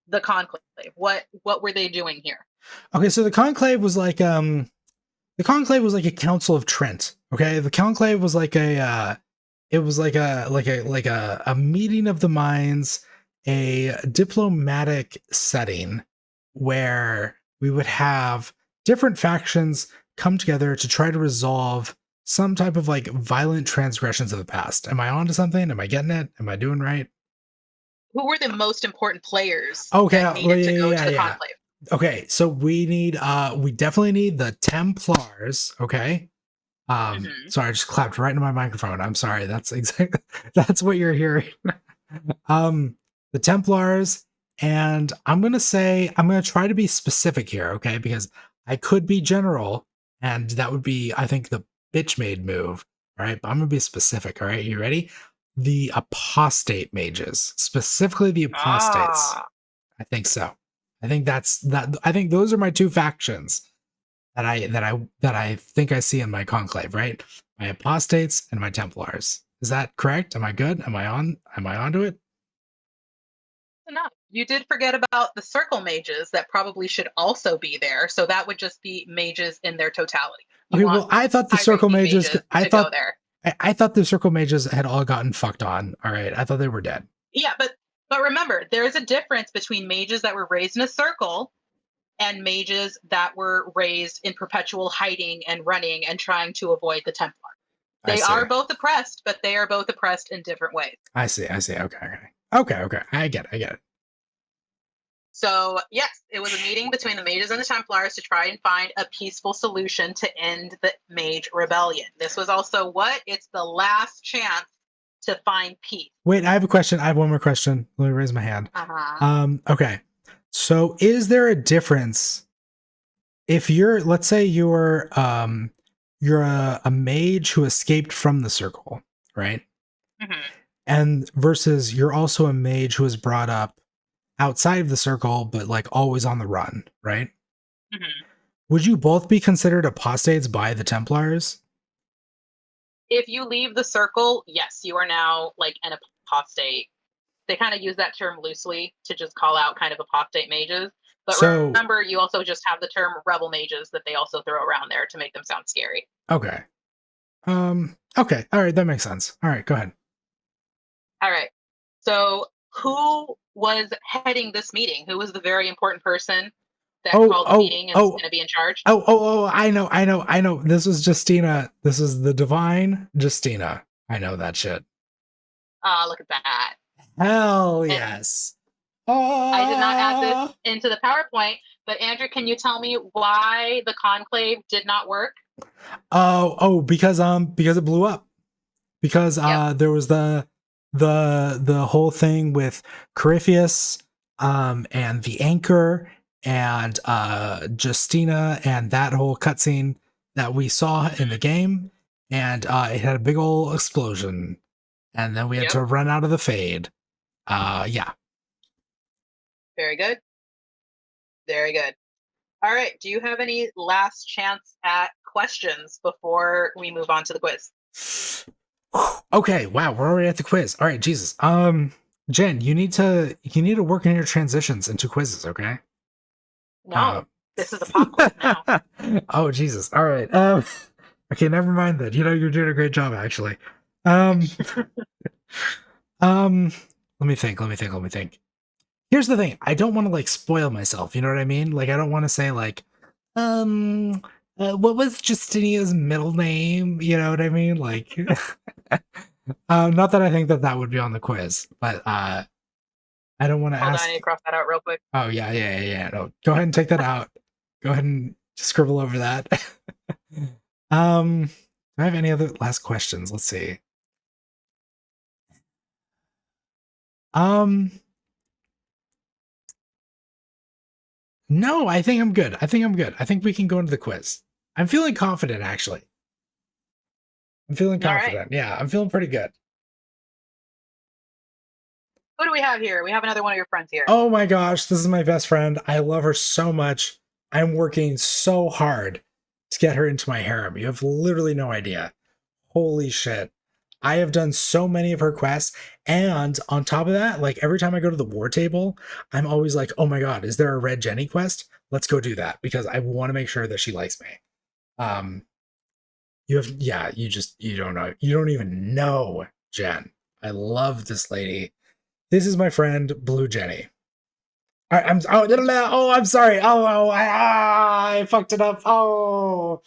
the conclave? What were they doing here? Okay, so the Conclave was like a Council of Trent. Okay, the Conclave was like a it was like a meeting of the minds, a diplomatic setting where we would have different factions come together to try to resolve some type of like violent transgressions of the past. Am I onto something? Am I getting it? Am I doing right? Who were the most important players Okay, that well, needed to go yeah, to the yeah. conclave? Okay, so we definitely need the Templars, okay? Hmm. Sorry, I just clapped right into my microphone. I'm sorry. That's exactly that's what you're hearing. um, the Templars, and I'm gonna try to be specific here, okay? Because I could be general, and that would be, I think, the bitch made move. All right, but I'm gonna be specific. All right, you ready? The apostate mages, specifically the apostates. Ah, I think so. I think that's that. I think those are my two factions that I think I see in my conclave, right? My apostates and my Templars. Is that correct? Am I good? Am I onto it? enough. You did forget about the circle mages that probably should also be there. So that would just be mages in their totality. You Okay, want well, I thought the high circle ranking mages mages I to go thought there. I thought the circle mages had all gotten fucked on. All right. I thought they were dead. Yeah, but remember, there is a difference between mages that were raised in a circle and mages that were raised in perpetual hiding and running and trying to avoid the Templar. I They see. are both oppressed, but they are both oppressed in different ways. I see. I see. Okay. Okay. Okay. Okay. I get it. So, yes, it was a meeting between the mages and the Templars to try and find a peaceful solution to end the mage rebellion. This was also what? It's the last chance to find peace. Wait, I have a question. I have one more question. Let me raise my hand. Okay. So is there a difference if let's say you're a mage who escaped from the circle, right? Mm-hmm. And versus you're also a mage who was brought up outside of the circle, but like always on the run, right? Mm-hmm. Would you both be considered apostates by the Templars? If you leave the circle, yes, you are now like an apostate. They kind of use that term loosely to just call out kind of apostate mages. But remember, you also just have the term rebel mages that they also throw around there to make them sound scary. Okay. Okay. All right. That makes sense. All right. Go ahead. All right. So who was heading this meeting? Who was the very important person that called the meeting and is going to be in charge? I know. This was Justina. This is the divine Justina. I know that shit. Look at that. Hell yes. I did not add this into the PowerPoint, but Andrew, can you tell me why the conclave did not work? Because it blew up. Because there was the whole thing with Corypheus and the anchor and Justina and that whole cutscene that we saw in the game, and it had a big old explosion, and then we had to run out of the fade. Yeah. Very good. Very good. All right. Do you have any last chance at questions before we move on to the quiz? Okay. Wow. We're already at the quiz. All right. Jesus. Jen, you need to work on your transitions into quizzes. Okay. No, this is a pop quiz now. Oh, Jesus. All right. Okay. Never mind that. You're doing a great job, actually. Let me think. Here's the thing. I don't want to like spoil myself. You know what I mean? Like, I don't want to say like, what was Justinia's middle name? You know what I mean? Like, not that I think that would be on the quiz, but I don't want to ask. Hold on, I need to cross that out real quick. Oh yeah. No, go ahead and take that out. Go ahead and scribble over that. Do I have any other last questions? Let's see. No, I think I'm good. I think we can go into the quiz. I'm feeling confident, actually. I'm feeling confident. Right. Yeah, I'm feeling pretty good. Who do we have here? We have another one of your friends here. Oh my gosh, this is my best friend. I love her so much. I'm working so hard to get her into my harem. You have literally no idea. Holy shit. I have done so many of her quests, and on top of that, like every time I go to the war table, I'm always like, oh my god, is there a Red Jenny quest? Let's go do that, because I want to make sure that she likes me. You don't know. You don't even know, Jen. I love this lady. This is my friend, Blue Jenny. I'm sorry. I fucked it up. Oh,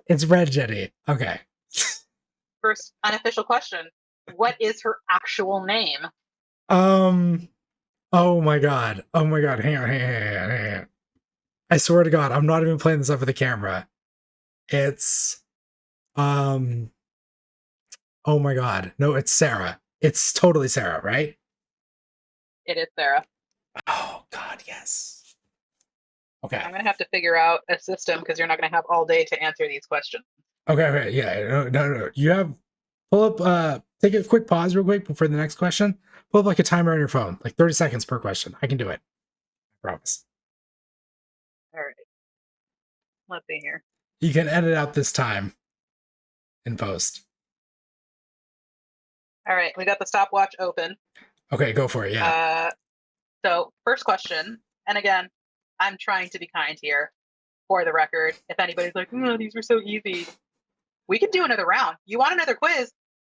it's Red Jenny. Okay. First unofficial question. What is her actual name? Oh my god. Hang on. I swear to God, I'm not even playing this up for the camera. It's oh my god. No, it's Sarah. It's totally Sarah, right? It is Sarah. Oh god, yes. Okay. I'm gonna have to figure out a system because you're not gonna have all day to answer these questions. Okay, yeah, no. You have pull up take a quick pause real quick before the next question. Pull up like a timer on your phone, like 30 seconds per question. I can do it. I promise. All right. Let's see here. You can edit out this time in post. All right, we got the stopwatch open. Okay, go for it. Yeah. So first question, and again, I'm trying to be kind here. For the record, if anybody's like, "Oh, these were so easy," we can do another round. You want another quiz?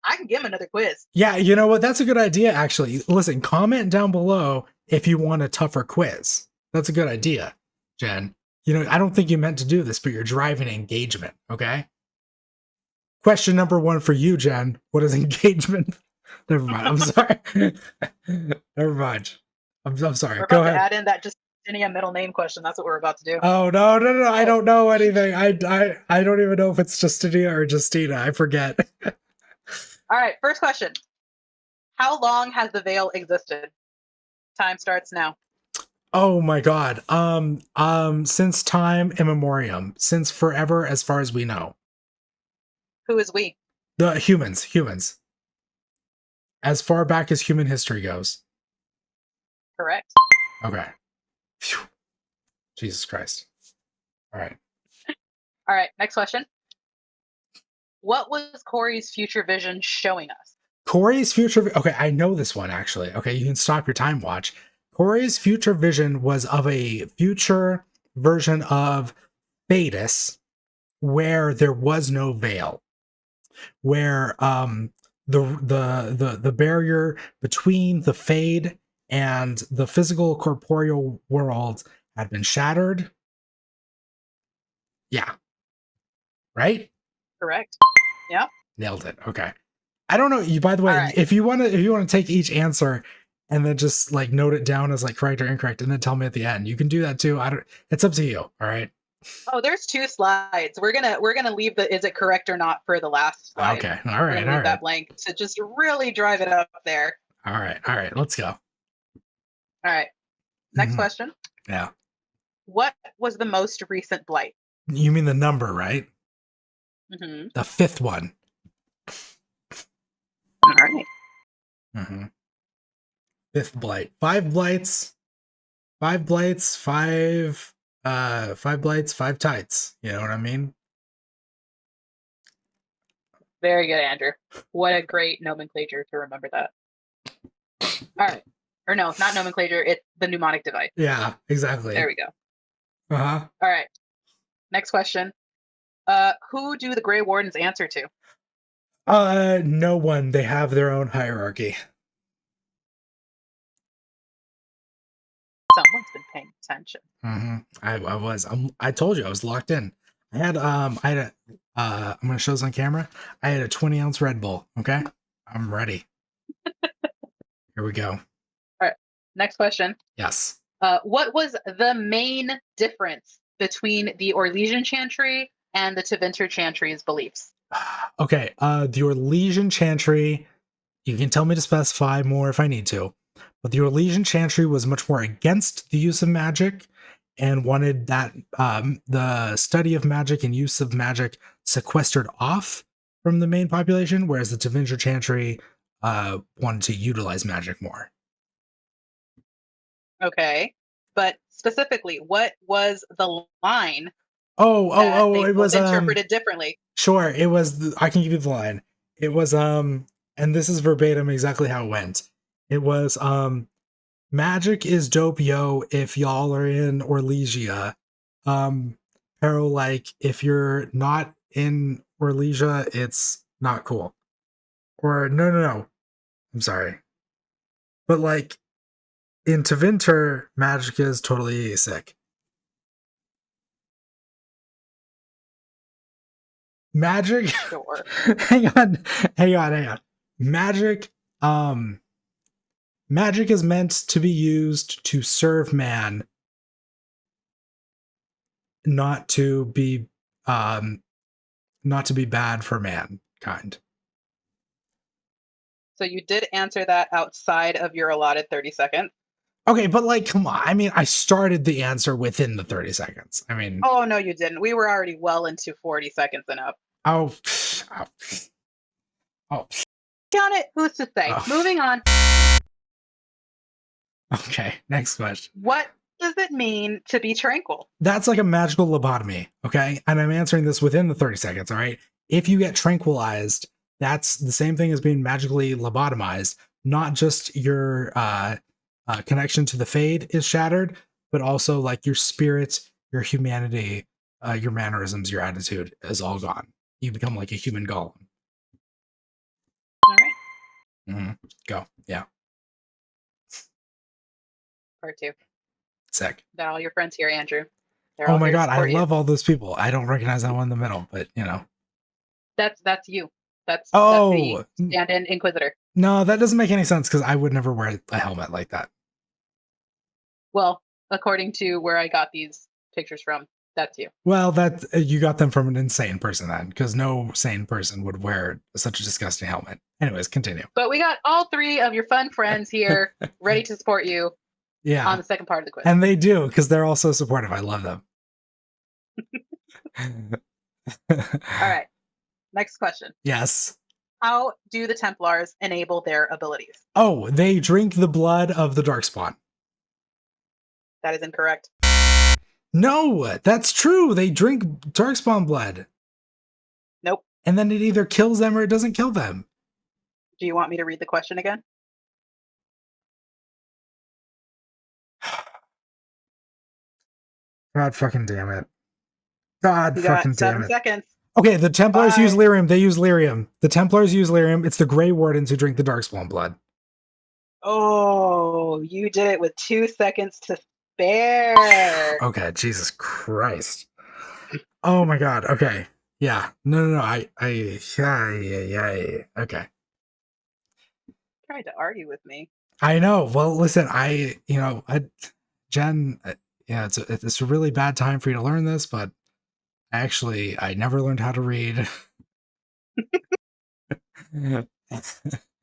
I can give him another quiz. Yeah, you know what? That's a good idea, actually. Listen, comment down below if you want a tougher quiz. That's a good idea, Jen. I don't think you meant to do this, but you're driving engagement, okay? Question number 1 for you, Jen. What is engagement? Never mind. I'm sorry. Never mind. I'm sorry. We're Go about to ahead. add in that Justinia middle name question. That's what we're about to do. Oh no! I don't know anything. I don't even know if it's Justinia or Justina. I forget. All right, first question. How long has the veil existed? Time starts now. Oh my god. Since time immemorial, since forever, as far as we know. Who is we? The humans. As far back as human history goes. Correct. Okay. Phew. Jesus Christ. All right. All right, next question. What was Corey's future vision showing us? Corey's future. Okay, I know this one actually. Okay, you can stop your time watch. Corey's future vision was of a future version of Thetis where there was no veil, where the barrier between the Fade and the physical corporeal world had been shattered. Yeah. Right? Correct. Yeah. Nailed it. Okay. I don't know. You, by the way, All right. if you want to take each answer and then just like note it down as like correct or incorrect and then tell me at the end, you can do that too. I don't, it's up to you. All right. Oh, there's 2 slides. We're gonna leave the is it correct or not for the last slide. Okay. All We're right. gonna All leave that right. blank to just really drive it up there. All right. All right. Let's go. All right. Next Mhm. question. Yeah. What was the most recent blight? You mean the number, right? Mm-hmm. The 5th one. All right. Mm-hmm. 5th blight. 5 blights. 5 blights. 5 blights. 5 tights. You know what I mean? Very good, Andrew. What a great nomenclature to remember that. All right. Or no, not nomenclature. It's the mnemonic device. Yeah, exactly. There we go. Uh-huh. All right. Next question. Who do the Grey Wardens answer to? No one. They have their own hierarchy. Someone's been paying attention. Mm-hmm. I told you I was locked in. I had I'm gonna show this on camera. I had a 20-ounce Red Bull. Okay, I'm ready. Here we go. All right. Next question. Yes. What was the main difference between the Orlesian Chantry and the Tevinter Chantry's beliefs? Okay. The Orlesian Chantry. You can tell me to specify more if I need to, but the Orlesian Chantry was much more against the use of magic and wanted that the study of magic and use of magic sequestered off from the main population, whereas the Tevinter Chantry wanted to utilize magic more. Okay. But specifically, what was the line Oh, they it was interpreted differently? sure, it was I can give you the line. It was and this is verbatim exactly how it went. It was magic is dope, yo, if y'all are in Orlesia. Pero like if you're not in Orlesia, it's not cool. Or no. I'm sorry. But like in Tevinter, magic is totally sick. Magic. Sure. hang on. Magic magic is meant to be used to serve man, not to be bad for mankind. So you did answer that outside of your allotted 30 seconds. Okay, but like, come on. I mean, I started the answer within the 30 seconds. I mean, Oh, no, you didn't. We were already well into 40 seconds and up. oh. Count it. Who's to say? Oh. Moving on. Okay, next question. What does it mean to be tranquil? That's like a magical lobotomy, okay? And I'm answering this within the 30 seconds, all right? If you get tranquilized, that's the same thing as being magically lobotomized. Not just your connection to the Fade is shattered, but also like your spirit, your humanity, your mannerisms, your attitude is all gone. You become like a human golem. All right. Mm-hmm. Go. Yeah. Part 2. Sick. They're all your friends here, Andrew. They're Oh all my here to god, I support you. love all those people. I don't recognize that one in the middle, but you know. That's you. That's Oh, the stand-in Inquisitor. no, that doesn't make any sense because I would never wear a helmet like that. Well, according to where I got these pictures from, that's you. Well, that you got them from an insane person then, because no sane person would wear such a disgusting helmet. Anyways, continue. But we got all three of your fun friends here ready to support you Yeah, on the second part of the quiz. and they do, because they're all so supportive. I love them. All right. Next question. Yes. How do the Templars enable their abilities? Oh, they drink the blood of the Darkspawn. That is incorrect. No, that's true. They drink Darkspawn blood. Nope. And then it either kills them or it doesn't kill them. Do you want me to read the question again? God fucking damn it. God You fucking got damn 7 it. seconds. Okay, the Templars 5. use lyrium. They use lyrium. The Templars use lyrium. It's the Grey Wardens who drink the Darkspawn blood. Oh, you did it with 2 seconds to spare. Okay, Jesus Christ. Oh my God. Okay. Yeah. No. Yeah. Okay. Tried to argue with me. I know. Well, listen, Jen, yeah, it's a really bad time for you to learn this, but actually, I never learned how to read.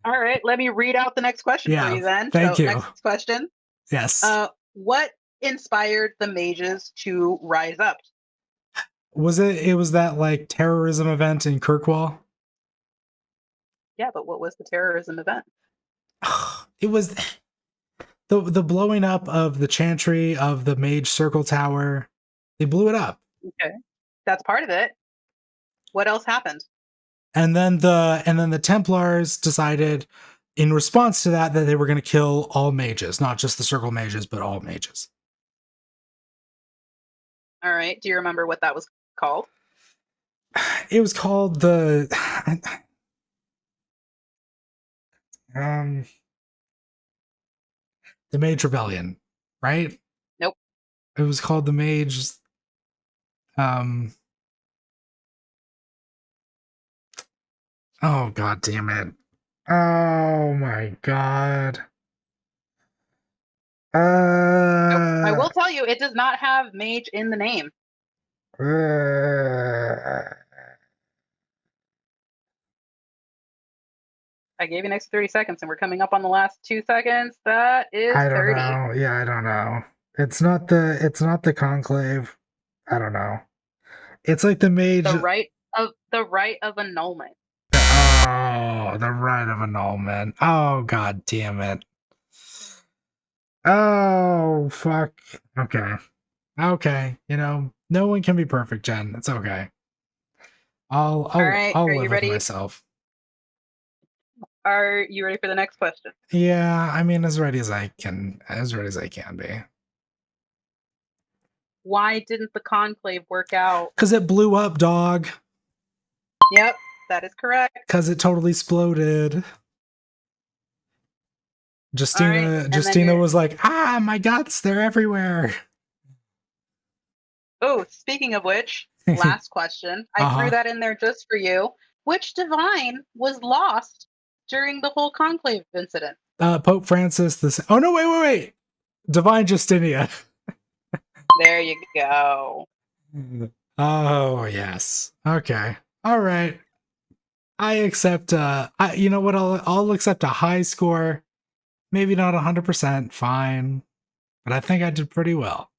All right, let me read out the next question Yeah, for you then. thank you. Next question. Yes. What inspired the mages to rise up? It was that like terrorism event in Kirkwall? Yeah, but what was the terrorism event? It was the blowing up of the Chantry of the Mage Circle Tower. They blew it up. Okay. That's part of it. What else happened? And then the Templars decided in response to that they were going to kill all mages, not just the Circle mages, but all mages. All right. Do you remember what that was called? It was called the Mage Rebellion, right? Nope. It was called the Mage oh god damn it. Oh my god. Nope. I will tell you, it does not have mage in the name. I gave you an extra 30 seconds, and we're coming up on the last 2 seconds. That is 30. I don't know. Yeah, I don't know. It's not the Conclave. I don't know. It's like the mage. The right of annulment. Oh, the right of annulment. Oh god damn it. Oh fuck. Okay. No one can be perfect, Jen. It's okay. I'll live with myself. Are you ready for the next question? Yeah, I mean as ready as I can be. Why didn't the conclave work out? Because it blew up, dog. Yep, that is correct. Because it totally exploded. Justina was like, my guts, they're everywhere. Oh, speaking of which, last question. I threw that in there just for you. Which divine was lost during the whole conclave incident? Pope Francis Oh no, wait. Divine Justinia. There you go. Oh yes. Okay. All right. I accept you know what, I'll accept a high score. Maybe not 100%, fine. But I think I did pretty well.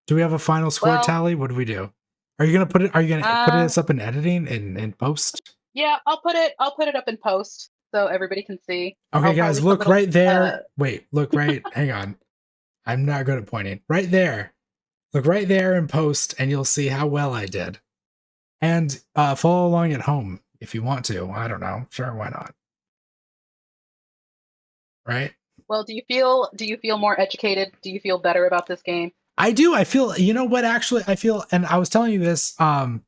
Do we have a final score tally? What do we do? Are you gonna put this up in editing in post? Yeah, I'll put it up in post so everybody can see. Okay, guys, look right there. Wait, look right. Hang on. I'm not good at pointing. Right there. Look right there in post, and you'll see how well I did. And follow along at home if you want to. I don't know. Sure, why not? Right? Well, do you feel more educated? Do you feel better about this game? I do. I feel, you know what, actually, I feel, and I was telling you this off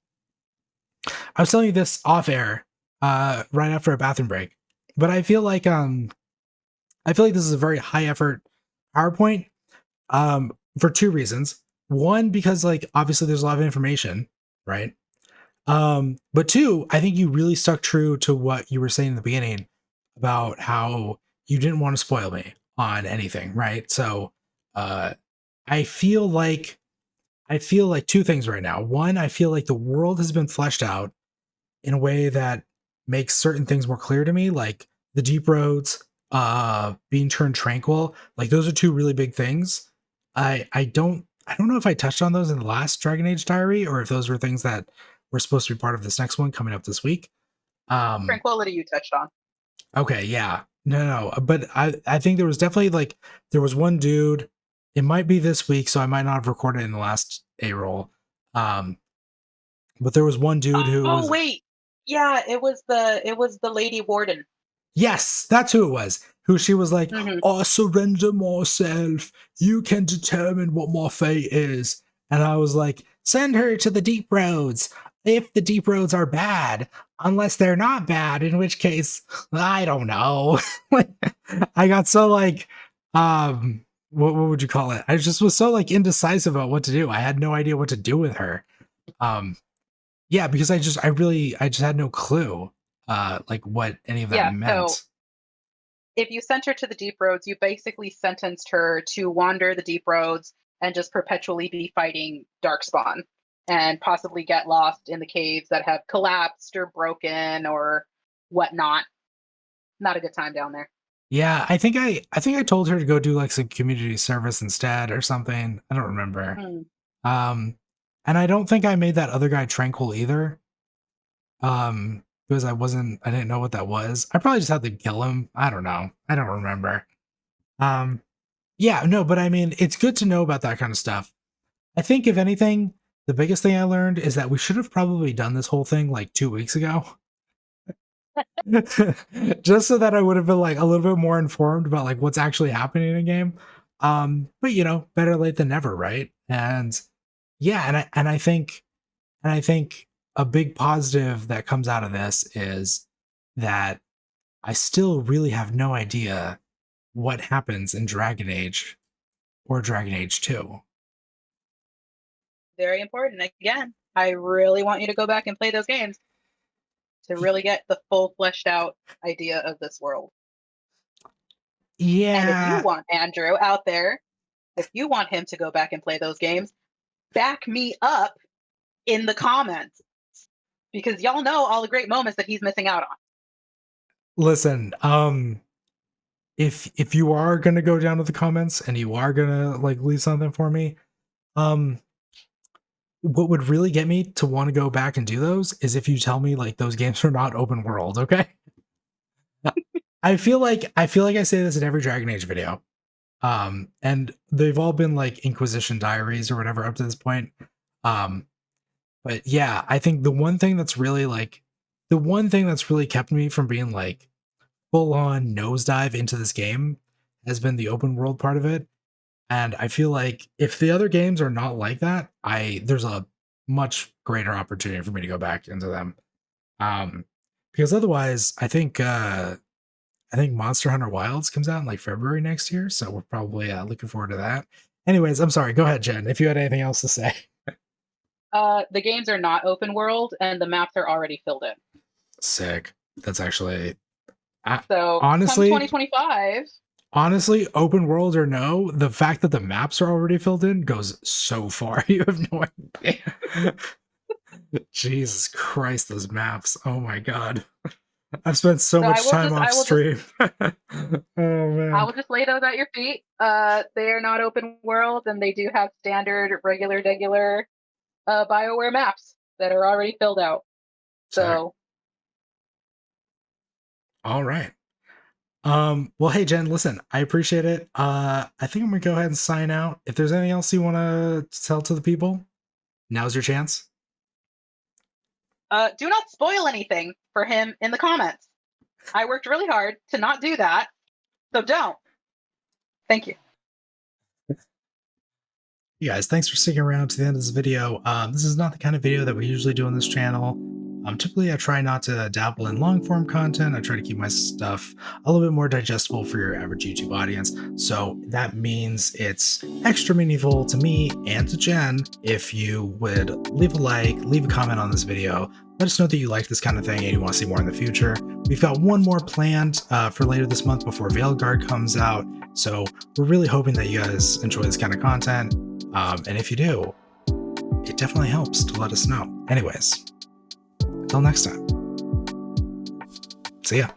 air, right after a bathroom break. But I feel like this is a very high effort PowerPoint, for two reasons. One, because like obviously there's a lot of information, right? But two, I think you really stuck true to what you were saying in the beginning about how you didn't want to spoil me on anything, right? So uh I feel like two things right now. One, I feel like the world has been fleshed out in a way that makes certain things more clear to me, like the deep roads being turned tranquil. Like those are two really big things. I don't know if I touched on those in the last Dragon Age diary or if those were things that were supposed to be part of this next one coming up this week. Tranquility you touched on. Okay, yeah. No, but I think there was definitely like there was one dude. It might be this week, so I might not have recorded in the last A roll. Um, but there was one dude who Oh was wait, yeah, it was the lady warden. yes, that's who it was. Who she was like, Hmm. I surrender myself. You can determine what my fate is. And I was like, send her to the deep roads. If the deep roads are bad, unless they're not bad, in which case, I don't know. Like, I got so like, what would you call it? I just was so like indecisive about what to do. I had no idea what to do with her. Um, yeah, because I just had no clue, like what any of that Yeah, so meant. if you sent her to the deep roads, you basically sentenced her to wander the deep roads and just perpetually be fighting darkspawn and possibly get lost in the caves that have collapsed or broken or whatnot. Not a good time down there. Yeah, I think I told her to go do like some community service instead or something. I don't remember. Hmm. Um, and I don't think I made that other guy tranquil either. Because I didn't know what that was. I probably just had to kill him. I don't know. I don't remember. Um, yeah, no, but I mean, it's good to know about that kind of stuff. I think if anything, the biggest thing I learned is that we should have probably done this whole thing like 2 weeks ago. Just so that I would have been like a little bit more informed about like what's actually happening in a game. But you know, better late than never, right? And yeah, and I think a big positive that comes out of this is that I still really have no idea what happens in Dragon Age or Dragon Age 2. Very important. Again, I really want you to go back and play those games to really get the full fleshed out idea of this world. And if you Yeah, want Andrew out there, if you want him to go back and play those games, back me up in the comments because y'all know all the great moments that he's missing out on. listen, if you are gonna go down to the comments and you are gonna like leave something for me, um what would really get me to want to go back and do those is if you tell me like those games are not open world, okay? I feel like I say this in every Dragon Age video. And they've all been like Inquisition diaries or whatever up to this point. Um but yeah, I think the one thing that's really kept me from being like full on nosedive into this game has been the open world part of it. And I feel like if the other games are not like that, there's a much greater opportunity for me to go back into them. Um, because otherwise, I think Monster Hunter Wilds comes out in like February next year, so we're probably looking forward to that. Anyways, I'm sorry. Go ahead, Jen. If you had anything else to say. The games are not open world and the maps are already filled in. Sick. That's actually I, So come honestly, 2025, honestly, open world or no, the fact that the maps are already filled in goes so far. You have no idea. Jesus Christ, those maps. Oh my god. I've spent so so I much will time just off I will just stream. Oh I man. will just lay those at your feet. They are not open world and they do have standard regular BioWare maps that are already filled out. Sick. So All right. Well, hey Jen, listen, I appreciate it. I think I'm gonna go ahead and sign out. If there's anything else you wanna tell to the people, now's your chance. do not spoil anything for him in the comments. I worked really hard to not do that. So don't. Thank you. You guys, thanks for sticking around to the end of this video. This is not the kind of video that we usually do on this channel. Typically, I try not to dabble in long form content. I try to keep my stuff a little bit more digestible for your average YouTube audience. So that means it's extra meaningful to me and to Jen if you would leave a like, leave a comment on this video. Let us know that you like this kind of thing and you want to see more in the future. We've got one more planned for later this month before Veilguard comes out. So we're really hoping that you guys enjoy this kind of content. And if you do, it definitely helps to let us know. Anyways, until next time. See ya.